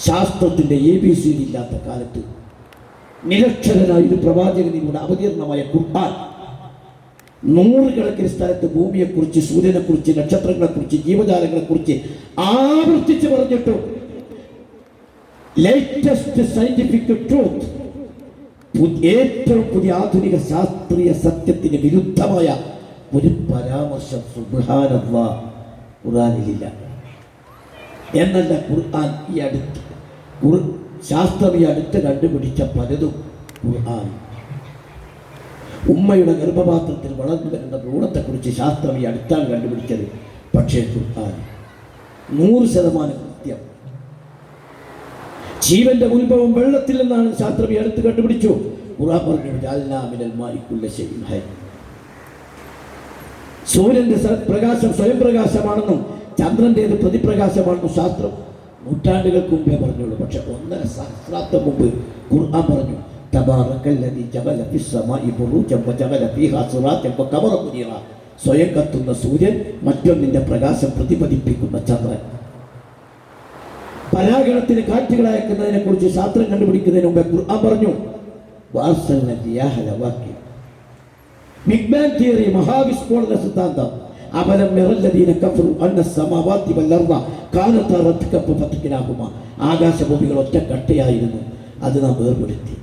ശാസ്ത്രത്തിൻ്റെ ABC ഇല്ലാത്ത കാലത്ത് നിരക്ഷരനായ ഒരു പ്രവാചകനിലൂടെ അവതീർണമായ ഖുർആൻ നൂറുകണക്കിന് സ്ഥലത്ത് ഭൂമിയെക്കുറിച്ച്, സൂര്യനെക്കുറിച്ച്, നക്ഷത്രങ്ങളെക്കുറിച്ച്, ജീവജാലങ്ങളെക്കുറിച്ച് ആവർത്തിച്ച് പറഞ്ഞിട്ടു ലേറ്റസ്റ്റ് സയന്റിഫിക് ട്രൂത്ത്, ഏറ്റവും പുതിയ ആധുനിക ശാസ്ത്രീയ സത്യത്തിന് വിരുദ്ധമായ ഒരു പരാമർശം സുബ്ഹാനല്ലാഹ് ഖുർആനിലില്ല. എന്നല്ല, ഖുർആൻ ഈ അടുത്ത് ശാസ്ത്രം ഈ അടുത്ത് കണ്ടുപിടിച്ച പലതും ഖുർആൻ. ഉമ്മയുടെ ഗർഭപാത്രത്തിൽ വളർന്നു വരുന്ന ഭ്രൂണത്തെക്കുറിച്ച് ശാസ്ത്രം ഈ അടുത്താണ് കണ്ടുപിടിച്ചത്. പക്ഷേ ഖുർആൻ 100% കൃത്യം. ജീവന്റെ ഉത്ഭവം വെള്ളത്തിൽ നിന്നാണ് ശാസ്ത്രം ഈ അടുത്ത് കണ്ടുപിടിച്ചു. ഖുർആൻ പറഞ്ഞു, ജഅൽനാ മിനൽ മാഇ കുല്ല ശൈഇൻ ഹയ്യ്. സൂര്യന്റെ പ്രകാശം സ്വയം പ്രകാശമാണെന്നും ചന്ദ്രൻ്റേത് പ്രതിപ്രകാശമാണെന്നും ശാസ്ത്രം നൂറ്റാണ്ടുകൾക്ക് മുമ്പേ പറഞ്ഞുള്ളൂ. പക്ഷെ 1.5 സഹസ്രാബ്ദം മുമ്പ് ഖുർആൻ പറഞ്ഞു, തബാറക്കല്ലദീ ജഅല ഫിസ്സമാഇ ബുറൂജൻ വജഅല ഫീഹാ സിറാജൻ വഖമറൻ മുനീറ. സ്വയം കത്തുന്ന സൂര്യൻ, മറ്റൊന്നിന്റെ പ്രകാശം പ്രതിഫലിപ്പിക്കുന്ന ചന്ദ്രൻ. പരാഗണത്തിന് കാറ്റുകൾ അയക്കുന്നതിനെ കുറിച്ച് ശാസ്ത്രം കണ്ടുപിടിക്കുന്നതിന് മുമ്പേ ഖുർആൻ പറഞ്ഞു, വാർസൽന റിയാഹ ലവാഖി. ബിഗ് ബാങ് തിയറി, മഹാവിസ്ഫോടന സിദ്ധാന്തം. അബലം യറല്ലദീന കഫറു അന്ന സമാവാതി വൽ അർദ കാനതാ റത്ഖൻ ഫതഖ്നാഹുമാ. ആകാശഭൂമികൾ ഒറ്റ കട്ടയായിരുന്നു, അത് നാം വേർപെടുത്തി.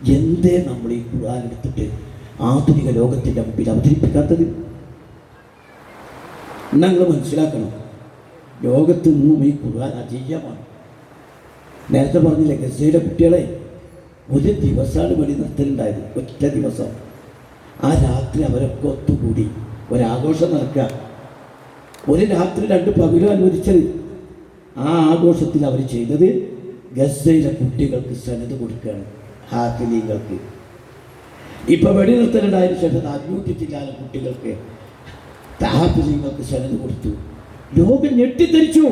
എന്തേ നമ്മൾ ഈ ഖുർആൻ എടുത്തിട്ട് ആധുനിക ലോകത്തിന്റെ മുമ്പിൽ അവതരിപ്പിക്കാത്തത്? നിങ്ങൾ മനസ്സിലാക്കണം, ലോകത്ത് നിന്നും ഈ ഖുർആൻ അജയ്യമാണ്. നേരത്തെ പറഞ്ഞില്ലേ, ഗസയിലെ കുട്ടികളെ ഒരു ദിവസമാണ് വെടി നിർത്തലുണ്ടായത്, ഒറ്റ ദിവസം. ആ രാത്രി അവരൊക്കെ ഒത്തുകൂടി ഒരാഘോഷം നടക്കുക. ഒരു രാത്രി 2 പകലും അനുവദിച്ചത്. ആ ആഘോഷത്തിൽ അവർ ചെയ്തത് ഗസയിലെ കുട്ടികൾക്ക് സനത് കൊടുക്കുകയാണ്, ഹാഫിലീങ്ങൾക്ക്. ഇപ്പം വെടി നിർത്തലുണ്ടായതിനു ശേഷം 500 ചില്ലാനും കുട്ടികൾക്ക് ഹാഫിലീങ്ങൾക്ക് സനത് കൊടുത്തു. ലോകം ഞെട്ടിത്തെരിച്ചു.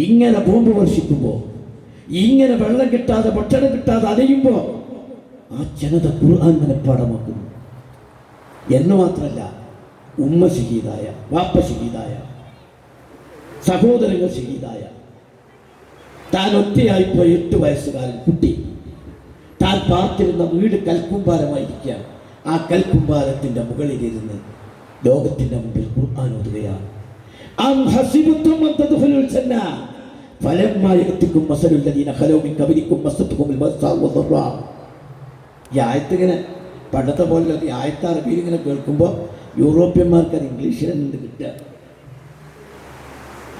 ഇങ്ങനെ ബോംബ് വർഷിക്കുമ്പോൾ, ഇങ്ങനെ വെള്ളം കിട്ടാതെ, ഭക്ഷണം കിട്ടാതെ അലയുമ്പോൾ ആ ജനത ഖുർആൻ മനഃപ്പാഠമാക്കുന്നു. എന്ന് മാത്രമല്ല, ഉമ്മ ഷഹീദായ, വാപ്പ ഷഹീദായ, സഹോദരങ്ങൾ ഷഹീദായ, താൻ ഒറ്റയായിപ്പോയ 8 വയസ്സുകാരൻ കുട്ടി, താൻ പാർത്തിരുന്ന വീട് കൽക്കുംഭാരമായിരിക്കുകയാണ്. ആ കൽക്കുംഭാരത്തിൻ്റെ മുകളിലിരുന്ന് ലോകത്തിൻ്റെ മുമ്പിൽ ഖുർആൻ ഓതുകയാണ്. അം ഹസിബതും അൻ തദ്ഖുലുൽ ജന്ന ഫലമ്മാ യഅതികും മസലുൽ ലദീന ഖലൂ മിൻ ഖബലികും മസ്സതുകുമുൽ ബഅ്സാഉ വദ്ദറാ. ഈ ആയത്ത് ഇങ്ങനെ പണ്ടത്തെ പോലെ ഈ ആയത്ത് അറബിയിൽ ഇങ്ങനെ കേൾക്കുമ്പോൾ യൂറോപ്യന്മാർക്ക് അത് ഇംഗ്ലീഷിൽ നിന്ന് കിട്ടുക.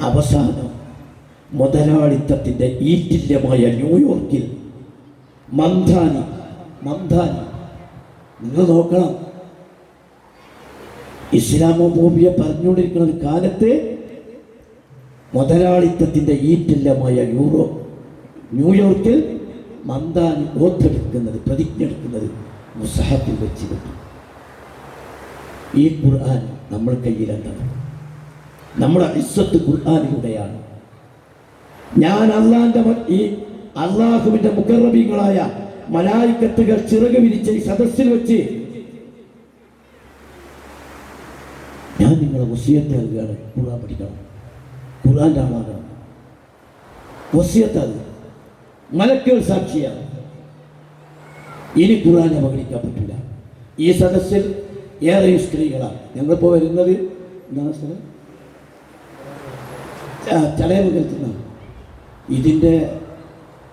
അവസാനം മുതലാളിത്തത്തിൻ്റെ ഈറ്റില്യമായ ന്യൂയോർക്കിൽ മന്ദാനി നിങ്ങൾ നോക്കണം, ഇസ്ലാമോഫോബിയ പറഞ്ഞുകൊണ്ടിരിക്കുന്ന ഒരു കാലത്ത് മുതലാളിത്തത്തിൻ്റെ ഈറ്റില്യമായ ന്യൂയോർക്കിൽ മന്ദാനി ഓത്തെടുക്കുന്നത്, പ്രതിജ്ഞ എടുക്കുന്നത് മുസഹഫിൽ വെച്ച് കിട്ടും. ഈ ഖുർആൻ നമ്മൾ കയ്യിലെന്താണ്? നമ്മുടെ ഇസ്സത്ത് ഖുർആനിലൂടെയാണ്. ഞാൻ അള്ളാഹുവിൻ്റെ മുഖറബീങ്ങളായ മലായിക്കത്തുകൾ ചിറക് വിരിച്ച ഈ സദസ്സിൽ വെച്ച് ഞാൻ നിങ്ങളെ വസിയത്ത് നൽകുകയാണ്. ഖുർആൻ പഠിക്കണം, ഖുർആൻ്റെ ആളാകണം. വസിയത്ത് അത് മലക്കുകൾ സാക്ഷിയാണ്. ഇനി ഖുർആനെ അവഗണിക്കാൻ പറ്റില്ല. ഈ സദസ്സിൽ ഏറെയും സ്ത്രീകളാണ്. ഞങ്ങളിപ്പോൾ വരുന്നത് എന്താണ് സ്ഥലം? ചടയമംഗലത്തുനിന്നാണ്. ഇതിൻ്റെ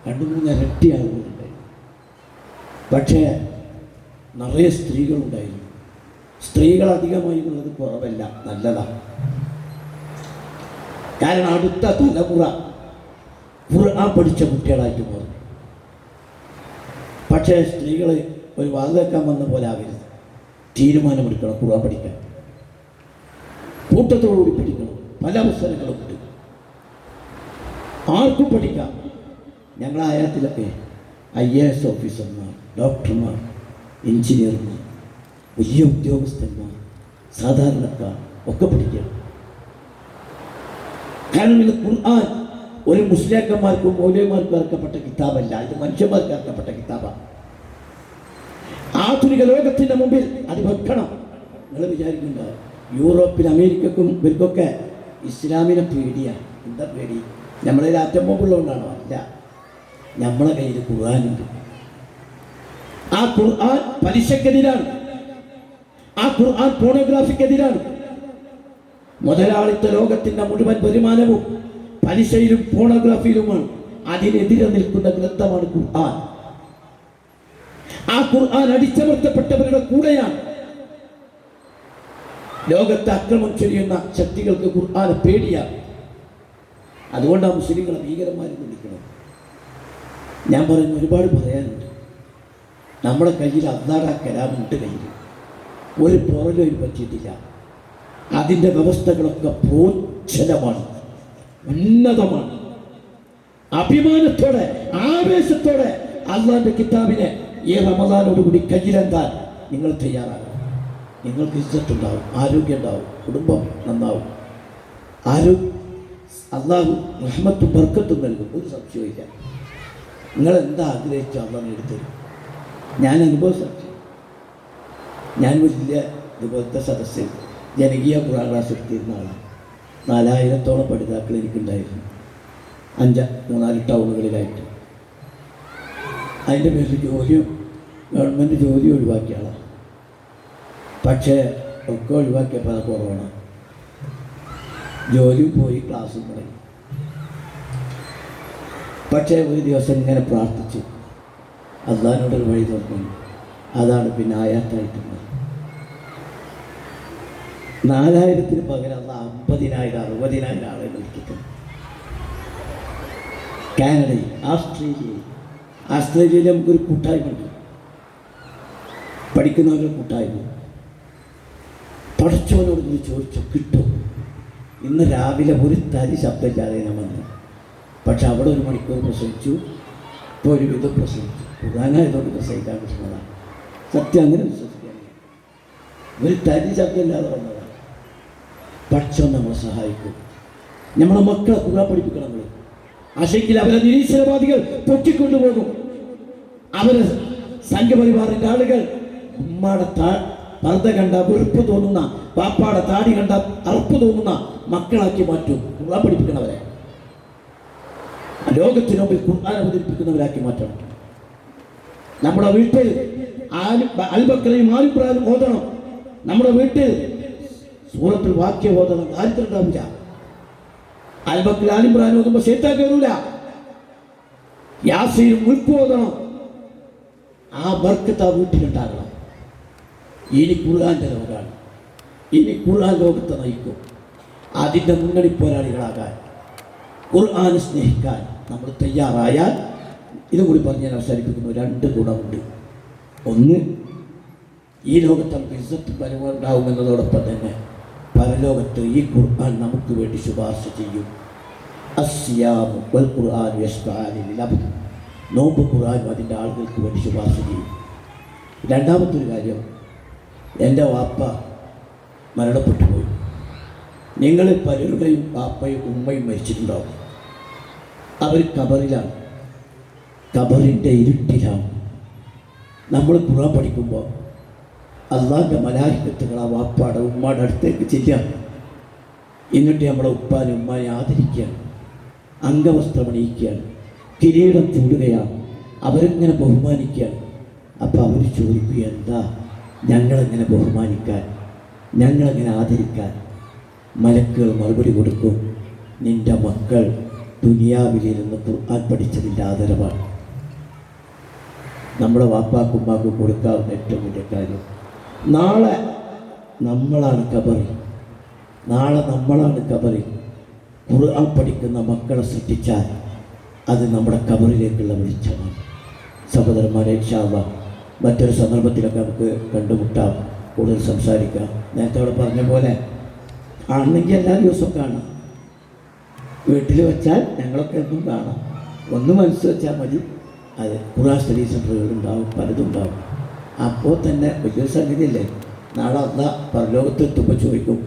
2-3 ഇരട്ടി ആളുകളുണ്ട്. പക്ഷേ നിറയെ സ്ത്രീകളുണ്ടായിരുന്നു. സ്ത്രീകൾ അധികമായി എന്നുള്ളത് കുറവല്ല, നല്ലതാണ്. കാരണം അടുത്ത തലമുറ ഖുർആൻ പഠിച്ച കുട്ടികളായിട്ട് മാറും. പക്ഷേ സ്ത്രീകൾ ഒരു വാതിലേക്കാൻ വന്ന പോലെ ആകരുത്. തീരുമാനമെടുക്കണം ഖുർആൻ പഠിക്കാൻ, കൂട്ടത്തോടുകൂടി പഠിക്കണം. പല അവസരങ്ങളും ഉണ്ട്, ആർക്കും പഠിക്കാം. ഞങ്ങളായത്തിലൊക്കെ IAS ഓഫീസർമാർ, ഡോക്ടർമാർ, എഞ്ചിനീയർമാർ, വലിയ ഉദ്യോഗസ്ഥന്മാർ, സാധാരണക്കാർ ഒക്കെ പഠിക്കണം. കാരണം ഇത് ഖുർആൻ ഒരു മുസ്ലിംമാർക്കും മൗലവിമാർക്കും ഇറക്കപ്പെട്ട കിതാബല്ല, ഇത് മനുഷ്യന്മാർക്ക് ഇറക്കപ്പെട്ട കിതാബാണ്. ആധുനിക ലോകത്തിൻ്റെ മുമ്പിൽ അത് വെക്കണം. നിങ്ങൾ വിചാരിക്കുന്നുണ്ടോ യൂറോപ്പിൽ അമേരിക്കക്കും ഇവർക്കൊക്കെ ഇസ്ലാമിനെ പേടിയാണ്? എന്താ പേടി? നമ്മളെ ആറ്റം ബോംബുള്ളതുകൊണ്ടാണോ? അല്ല, നമ്മളെ കയ്യിൽ ഖുർആനുണ്ട്. ആ ഖുർആൻ പലിശക്കെതിരാണ്, ആ ഖുർആൻ പോണോഗ്രാഫിക്കെതിരാണ്. മുതലാളിത്ത ലോകത്തിൻ്റെ മുഴുവൻ വരുമാനവും പലിശയിലും പോണോഗ്രാഫിയിലുമാണ്. അതിനെതിരെ നിൽക്കുന്ന ഗ്രന്ഥമാണ് ഖുർആൻ. ആ ഖുർആൻ അടിച്ചമർത്തപ്പെട്ടവരുടെ കൂടെയാണ്. ലോകത്തെ അക്രമം ചെയ്യുന്ന ശക്തികൾക്ക് ഖുർആനെ പേടിയാണ്. അതുകൊണ്ടാണ് മുസ്ലിങ്ങളെ ഭീകരന്മാരെന്ന് വിളിക്കുന്നത്. ഞാൻ പറയുന്ന ഒരുപാട് പറയാനുണ്ട്. നമ്മുടെ കയ്യിൽ അള്ളാഹുവിന്റെ കലാമുണ്ട്. കയ്യിൽ ഒരു പുറലും പറ്റിയിട്ടില്ല. അതിൻ്റെ വ്യവസ്ഥകളൊക്കെ പ്രോജ്വലമാണ്, ഉന്നതമാണ്. അഭിമാനത്തോടെ ആവേശത്തോടെ അള്ളാഹിന്റെ കിതാബിനെ ഈ റമദാനോടുകൂടി കയ്യിലെന്താൻ നിങ്ങൾ തയ്യാറാകും. നിങ്ങൾക്ക് ഇജ്ജത്തുണ്ടാവും, ആരോഗ്യം ഉണ്ടാവും, കുടുംബം നന്നാവും, അള്ളാഹു റഹ്മത്തും ബർക്കത്തും നൽകും. ഒരു സംശയമില്ല. നിങ്ങളെന്താ ആഗ്രഹിച്ചോ അള്ളാഹു എടുത്തരും. ഞാൻ അനുഭവ സാക്ഷി. ഞാൻ വലിയ ഇതുപോലത്തെ സദസ്സിൽ ജനകീയ ഖുർആൻ ക്ലാസ് എടുത്തിരുന്ന ആളാണ്. 4000-ഓളം പഠിതാക്കൾ എനിക്കുണ്ടായിരുന്നു 3-4 ടൗണുകളിലായിട്ട്. അതിൻ്റെ പേരിൽ ഗവൺമെൻറ് ജോലി ഒഴിവാക്കിയ ആളാണ്. പക്ഷേ ഒക്കെ ഒഴിവാക്കിയപ്പോൾ അത് കൊറോണ. ജോലിയും പോയി, ക്ലാസ്സും തുടങ്ങി. പക്ഷേ ഒരു ദിവസം ഇങ്ങനെ പ്രാർത്ഥിച്ചു, അള്ളാഹിനോടൊരു വഴി തുറന്നു. അതാണ് പിന്നെ ആയാത്തായിട്ടുള്ളത്. 4000-ന് പകരം അള്ളാഹ് 50,000 60,000 ആളെ വിളിക്കുന്നു. കാനഡയിൽ, ആസ്ട്രേലിയയിൽ നമുക്കൊരു കൂട്ടായ്മ ഉണ്ട്, പഠിക്കുന്നവരുടെ കൂട്ടായ്മ. പഠിച്ചവനോട് നീ ചോദിച്ചു കിട്ടും. ഇന്ന് രാവിലെ ഒരു തരി ശബ്ദമില്ലാതെ ഞാൻ വന്നു. പക്ഷെ അവിടെ 1 മണിക്കൂർ പ്രസവിച്ചു, ഇപ്പോൾ ഒരു വിധം പ്രസവിച്ചു. ഖുർആനായതുകൊണ്ട് പ്രസവിക്കാൻ പറ്റുന്നതാണ്. സത്യം അങ്ങനെ വിശ്വസിക്കാൻ. ഒരു തരി ശബ്ദമില്ലാതെ വന്നതാണ്. പഠിച്ചവൻ നമ്മളെ സഹായിക്കും. നമ്മളെ മക്കളെ ഖുർആൻ പഠിപ്പിക്കണം. നമ്മൾ ആശയ്ക്കിൽ അവരെ നിരീശ്വരവാദികൾ പൊട്ടിക്കൊണ്ടുപോകും. അവരെ സംഘപരിവാറിൻ്റെ ആളുകൾ ഉമ്മാടെ പർദ്ദ കണ്ട വെറുപ്പ് തോന്നുന്ന, പാപ്പാടെ താടി കണ്ട അറപ്പ് തോന്നുന്ന മക്കളാക്കി മാറ്റും. ഖുർആൻ പഠിപ്പിക്കണവരെ ലോകത്തിന് മുമ്പിൽ ഖുർആൻ അവതരിപ്പിക്കുന്നവരാക്കി മാറ്റണം. നമ്മുടെ വീട്ടിൽ അൽബക്കറയും ആലിബ്രാനും ഓതണം. നമ്മുടെ വീട്ടിൽ സൂറത്തുൽ വാക്യ ഓതണം. കാര്യത്തിലുണ്ടാവില്ല. അൽബക്കർ ആലിബ്രാനും ഓതുമ്പോൾ ശൈത്താൻ കയറൂല. യാസീനും മുൽക്ക് ഓതണം. ആ ബർക്കത്ത് ആ വീട്ടിലുണ്ടാകണം. ഇനി ഖുർആന്റെ ലോകമാണ്. ഇനി ഖുർആൻ ലോകത്തെ നയിക്കും. അതിൻ്റെ മുന്നണി പോരാളികളാകാൻ, ഖുർആൻ സ്നേഹിക്കാൻ നമ്മൾ തയ്യാറായാൽ, ഇതും കൂടി പറഞ്ഞ് ഞാൻ അവസാനിപ്പിക്കുന്നു, 2 ഗുണമുണ്ട്. ഒന്ന്, ഈ ലോകത്ത് നമുക്ക് ഇസ്സത്ത് പരമുണ്ടാവുമെന്നതോടൊപ്പം തന്നെ പരലോകത്ത് ഈ ഖുർആൻ നമുക്ക് വേണ്ടി ശുപാർശ ചെയ്യും. അസ്സിയാമു വൽ ഖുർആനു യശ്ഫഅാനി ലിൽ അബ്ദ്. നോമ്പ് ഖുർആനും അതിൻ്റെ ആളുകൾക്ക് വേണ്ടി ശുപാർശ ചെയ്യും. രണ്ടാമത്തൊരു കാര്യം, എൻ്റെ വാപ്പ മരണപ്പെട്ടു പോയി. നിങ്ങൾ പലരുടെയും വാപ്പയും ഉമ്മയും മരിച്ചിട്ടുണ്ടാവും. അവർ ഖബറിലാണ്, ഖബറിൻ്റെ ഇരുട്ടിലാണ്. നമ്മൾ ഖുർആൻ പഠിക്കുമ്പോൾ അള്ളാഹിൻ്റെ മലായികത്തുകൾ ആ വാപ്പാടെ ഉമ്മാടെ അടുത്തേക്ക് ചെല്ലുക. എന്നിട്ട് നമ്മളെ ഉപ്പാനും ഉമ്മാനെ ആദരിക്കുകയാണ്, അംഗവസ്ത്രം അണിയിക്കുകയാണ്, കിരീടം ചൂടുകയാണ്, അവരിങ്ങനെ ബഹുമാനിക്കുകയാണ്. അപ്പോൾ അവർ ചോദിക്കുക, എന്താ ഞങ്ങളെങ്ങനെ ബഹുമാനിക്കാൻ, ഞങ്ങളെങ്ങനെ ആദരിക്കാൻ? മലക്കുകൾ മറുപടി കൊടുക്കും, നിൻ്റെ മക്കൾ ദുനിയാവിലിരുന്ന് ഖുർആൻ പഠിച്ചതിൻ്റെ ആദരവാണ്. നമ്മുടെ വാപ്പാക്കും ഉമ്മാക്കും കൊടുക്കാവുന്ന ഏറ്റവും വലിയ കാര്യം. നാളെ നമ്മളാണ് ഖബറിൽ, നാളെ നമ്മളാണ് ഖബറിൽ. ഖുർആൻ പഠിക്കുന്ന മക്കളെ സൃഷ്ടിച്ചാൽ അത് നമ്മുടെ ഖബറിലേക്കുള്ള വെളിച്ചമാണ്. സഹോദരന്മാരെ, ഇൻഷാ അല്ലാഹ് മറ്റൊരു സന്ദർഭത്തിലൊക്കെ നമുക്ക് കണ്ടുമുട്ടാം, കൂടുതൽ സംസാരിക്കാം. നേരത്തെ അവിടെ പറഞ്ഞ പോലെ ആണെങ്കിൽ എല്ലാ ദിവസവും കാണാം. വീട്ടിൽ വെച്ചാൽ ഞങ്ങളൊക്കെ എന്നും കാണാം. ഒന്ന് മനസ്സ് വെച്ചാൽ മതി. അത് ഖുർആൻ സ്റ്റഡി സെൻ്ററുകളുണ്ടാവും, പലതും ഉണ്ടാവും. അപ്പോൾ തന്നെ വലിയൊരു സംഗതിയല്ലേ. നാളെ അള്ളാഹ് പരലോകത്തെത്തുമ്പോൾ ചോദിക്കും,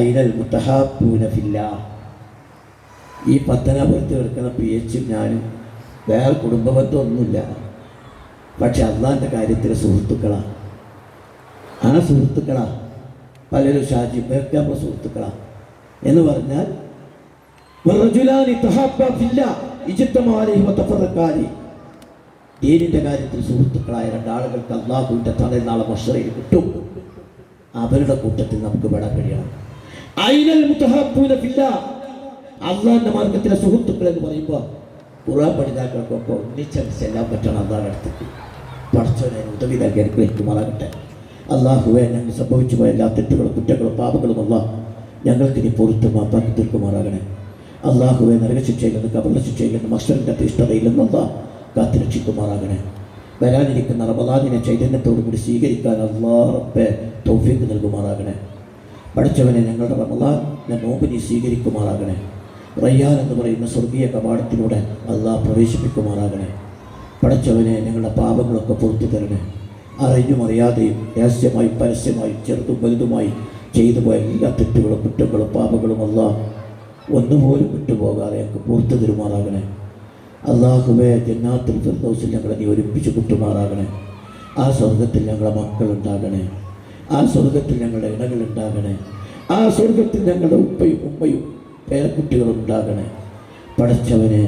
ഐനൽ മുത്തഹാബ്ബൂന ഫില്ലാഹ്. ഈ പത്തനാപുരത്ത് കിടക്കുന്ന PH ഞാനും വേറെ കുടുംബബന്ധമൊന്നുമില്ല, പക്ഷെ അള്ളാഹിൻ്റെ കാര്യത്തിൽ സുഹൃത്തുക്കളാണ്. ആ സുഹൃത്തുക്കളാണ് പലരും. ഷാജി പേർക്ക് നമ്മുടെ സുഹൃത്തുക്കളാണ് എന്ന് പറഞ്ഞാൽ ദീനിൻ്റെ കാര്യത്തിൽ സുഹൃത്തുക്കളായ 2 ആളുകൾക്ക് അള്ളാഹുവിൻ്റെ തലയിൽ നാളെ മഹ്ശറിൽ കിട്ടും. അവരുടെ കൂട്ടത്തിൽ നമുക്ക് പെടാൻ കഴിയണം. ഐനൽ മുതഹബ്ബൂന ഫില്ലാഹ്. അള്ളാഹിൻ്റെ മാർഗത്തിലെ സുഹൃത്തുക്കൾ എന്ന് പറയുമ്പോൾ ഖുർആൻ പഠിതാക്കൾക്കൊക്കെ ഒന്നിച്ചങ്ങ് ചെല്ലാൻ പറ്റണം അള്ളാഹിൻ്റെ അടുത്തേക്ക്. പഠിച്ചവനെ ഉദവി നൽകി അനുഗ്രഹിക്കുമാറാകട്ടെ. അള്ളാഹുവെ, ഞങ്ങൾ സംഭവിച്ചു പോയ എല്ലാ തെറ്റുകളും കുറ്റങ്ങളും പാപങ്ങളും അള്ളാഹ് ഞങ്ങൾക്ക് നീ പൊറുത്ത് മാപ്പാക്കി തീർക്കുമാറാകണേ. അള്ളാഹുവെ, നരകശിക്ഷയിൽ നിന്ന് ഖബറിലെ ശിക്ഷയിൽ നിന്ന് മഹ്ശറിൻ്റെ തീഷ്ണതയിൽ നിന്ന് അള്ളാഹ് കാത്തുരക്ഷിക്കുമാറാകണേ. വരാനിരിക്കുന്ന റമദാനിനെ ചൈതന്യത്തോടു കൂടി സ്വീകരിക്കാൻ അള്ളാഹ് റബ്ബേ തൗഫീഖ് നൽകുമാറാകണേ. പഠിച്ചവനെ, ഞങ്ങളുടെ റമദാനെ നോമ്പ് നീ സ്വീകരിക്കുമാറാകണേ. റയ്യാൻ എന്ന് പറയുന്ന സ്വർഗീയ കവാടത്തിലൂടെ അള്ളാഹ് പ്രവേശിപ്പിക്കുമാറാകണേ. പഠിച്ചവനെ, ഞങ്ങളുടെ പാപങ്ങളൊക്കെ പുറത്തു തരണേ. അറിഞ്ഞും അറിയാതെയും രഹസ്യമായും പരസ്യമായും ചെറുതും വലുതുമായി ചെയ്തു പോയ എല്ലാ തെറ്റുകളും കുറ്റങ്ങളും പാപങ്ങളും അള്ളാഹ് ഒന്നുപോലും വിട്ടുപോകാതെ ഞങ്ങൾക്ക് പുറത്തു തരുമാറാകണേ. അള്ളാഹുവേ, ജന്നാത്തുൽ ഫിർദൗസിൽ ഞങ്ങളെ നീ ഒരുമിച്ച് കൂട്ടുമാറാകണേ. ആ സ്വർഗത്തിൽ ഞങ്ങളുടെ മക്കളുണ്ടാകണേ. ആ സ്വർഗത്തിൽ ഞങ്ങളുടെ ഇണകളുണ്ടാകണേ. ആ സ്വർഗത്തിൽ ഞങ്ങളുടെ ഉപ്പയും ഉമ്മയും പേരക്കുട്ടികളും ഉണ്ടാകണേ. പഠിച്ചവനെ,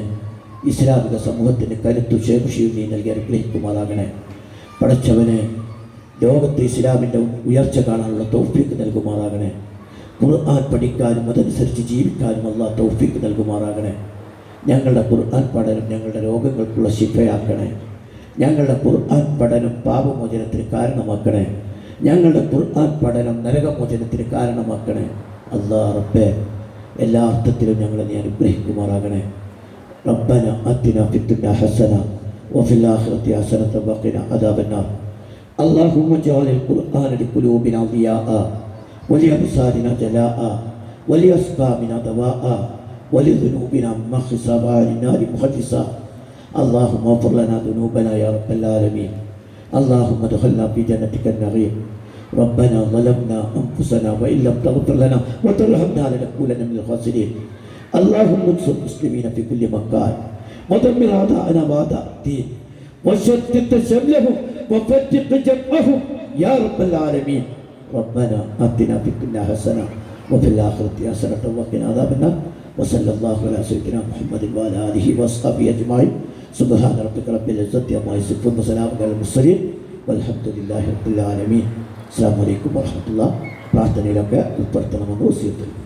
ഇസ്ലാമിക സമൂഹത്തിന് കരുത്തു ശേഷിയും നീ നൽകി അനുഗ്രഹിക്കുമാറാകണേ. പഠിച്ചവനെ, ലോകത്ത് ഇസ്ലാമിൻ്റെ ഉയർച്ച കാണാനുള്ള തൗഫീഖ് നൽകുമാറാകണേ. ഖുർആൻ പഠിക്കാനും അതനുസരിച്ച് ജീവിക്കാനും അള്ളാഹ് തൗഫീഖ് നൽകുമാറാകണേ. ഞങ്ങളുടെ ഖുർആൻ പഠനം ഞങ്ങളുടെ രോഗങ്ങൾക്കുള്ള ശിഫയാക്കണേ. ഞങ്ങളുടെ ഖുർആൻ പഠനം പാപമോചനത്തിന് കാരണമാക്കണേ. ഞങ്ങളുടെ ഖുർആൻ പഠനം നരകമോചനത്തിന് കാരണമാക്കണേ. അല്ലാഹ് റബ്ബേ, എല്ലാ അർത്ഥത്തിലും ഞങ്ങളെ നീ അനുഗ്രഹിക്കുമാറാകണേ. റബ്ബന അത്തിനാ ഫിദ്ദുനിയ ഹസന വഫിൽ ആഖിറതി ഹസനത വഖിനാ അദാബന്നാർ. اللهم اجعل القرآن لقلوبنا ضياء ولأبصارنا جلاء ولأسقامنا دواء ولذنوبنا مخصا وعن النار مخلصا. اللهم اغفر لنا ذنوبنا يا رب العالمين. اللهم ادخلنا في جنتك النعيم. ربنا ظلمنا أنفسنا وإن لم تغفر لنا وترحمنا لنكونن من الخاسرين. اللهم انصر المسلمين في كل مكان ودمر أعداءنا وأعداء الدين وشتت شملهم وفتق جمعهم يا رب العالمين. ربنا آتنا في الدنيا حسنة وفي الآخرة حسنة وقنا عذاب النار. وصلى الله على سيدنا محمد وعلى آله وصحبه أجمعين. സുബ്ഹാന റബ്ബിക റബ്ബിൽ ഇസ്സത്തി അമ്മാ യസിഫൂൻ വസലാമുൻ അലൽ മുർസലീൻ വൽഹംദുലില്ലാഹി റബ്ബിൽ ആലമീൻ. അസ്സലാമു അലൈക്കും വറഹ്മത്തുള്ളാഹി. പ്രാർത്ഥനയിലൊക്കെ ഉൾപ്പെടുത്തണമെന്ന് വസിയത്ത്.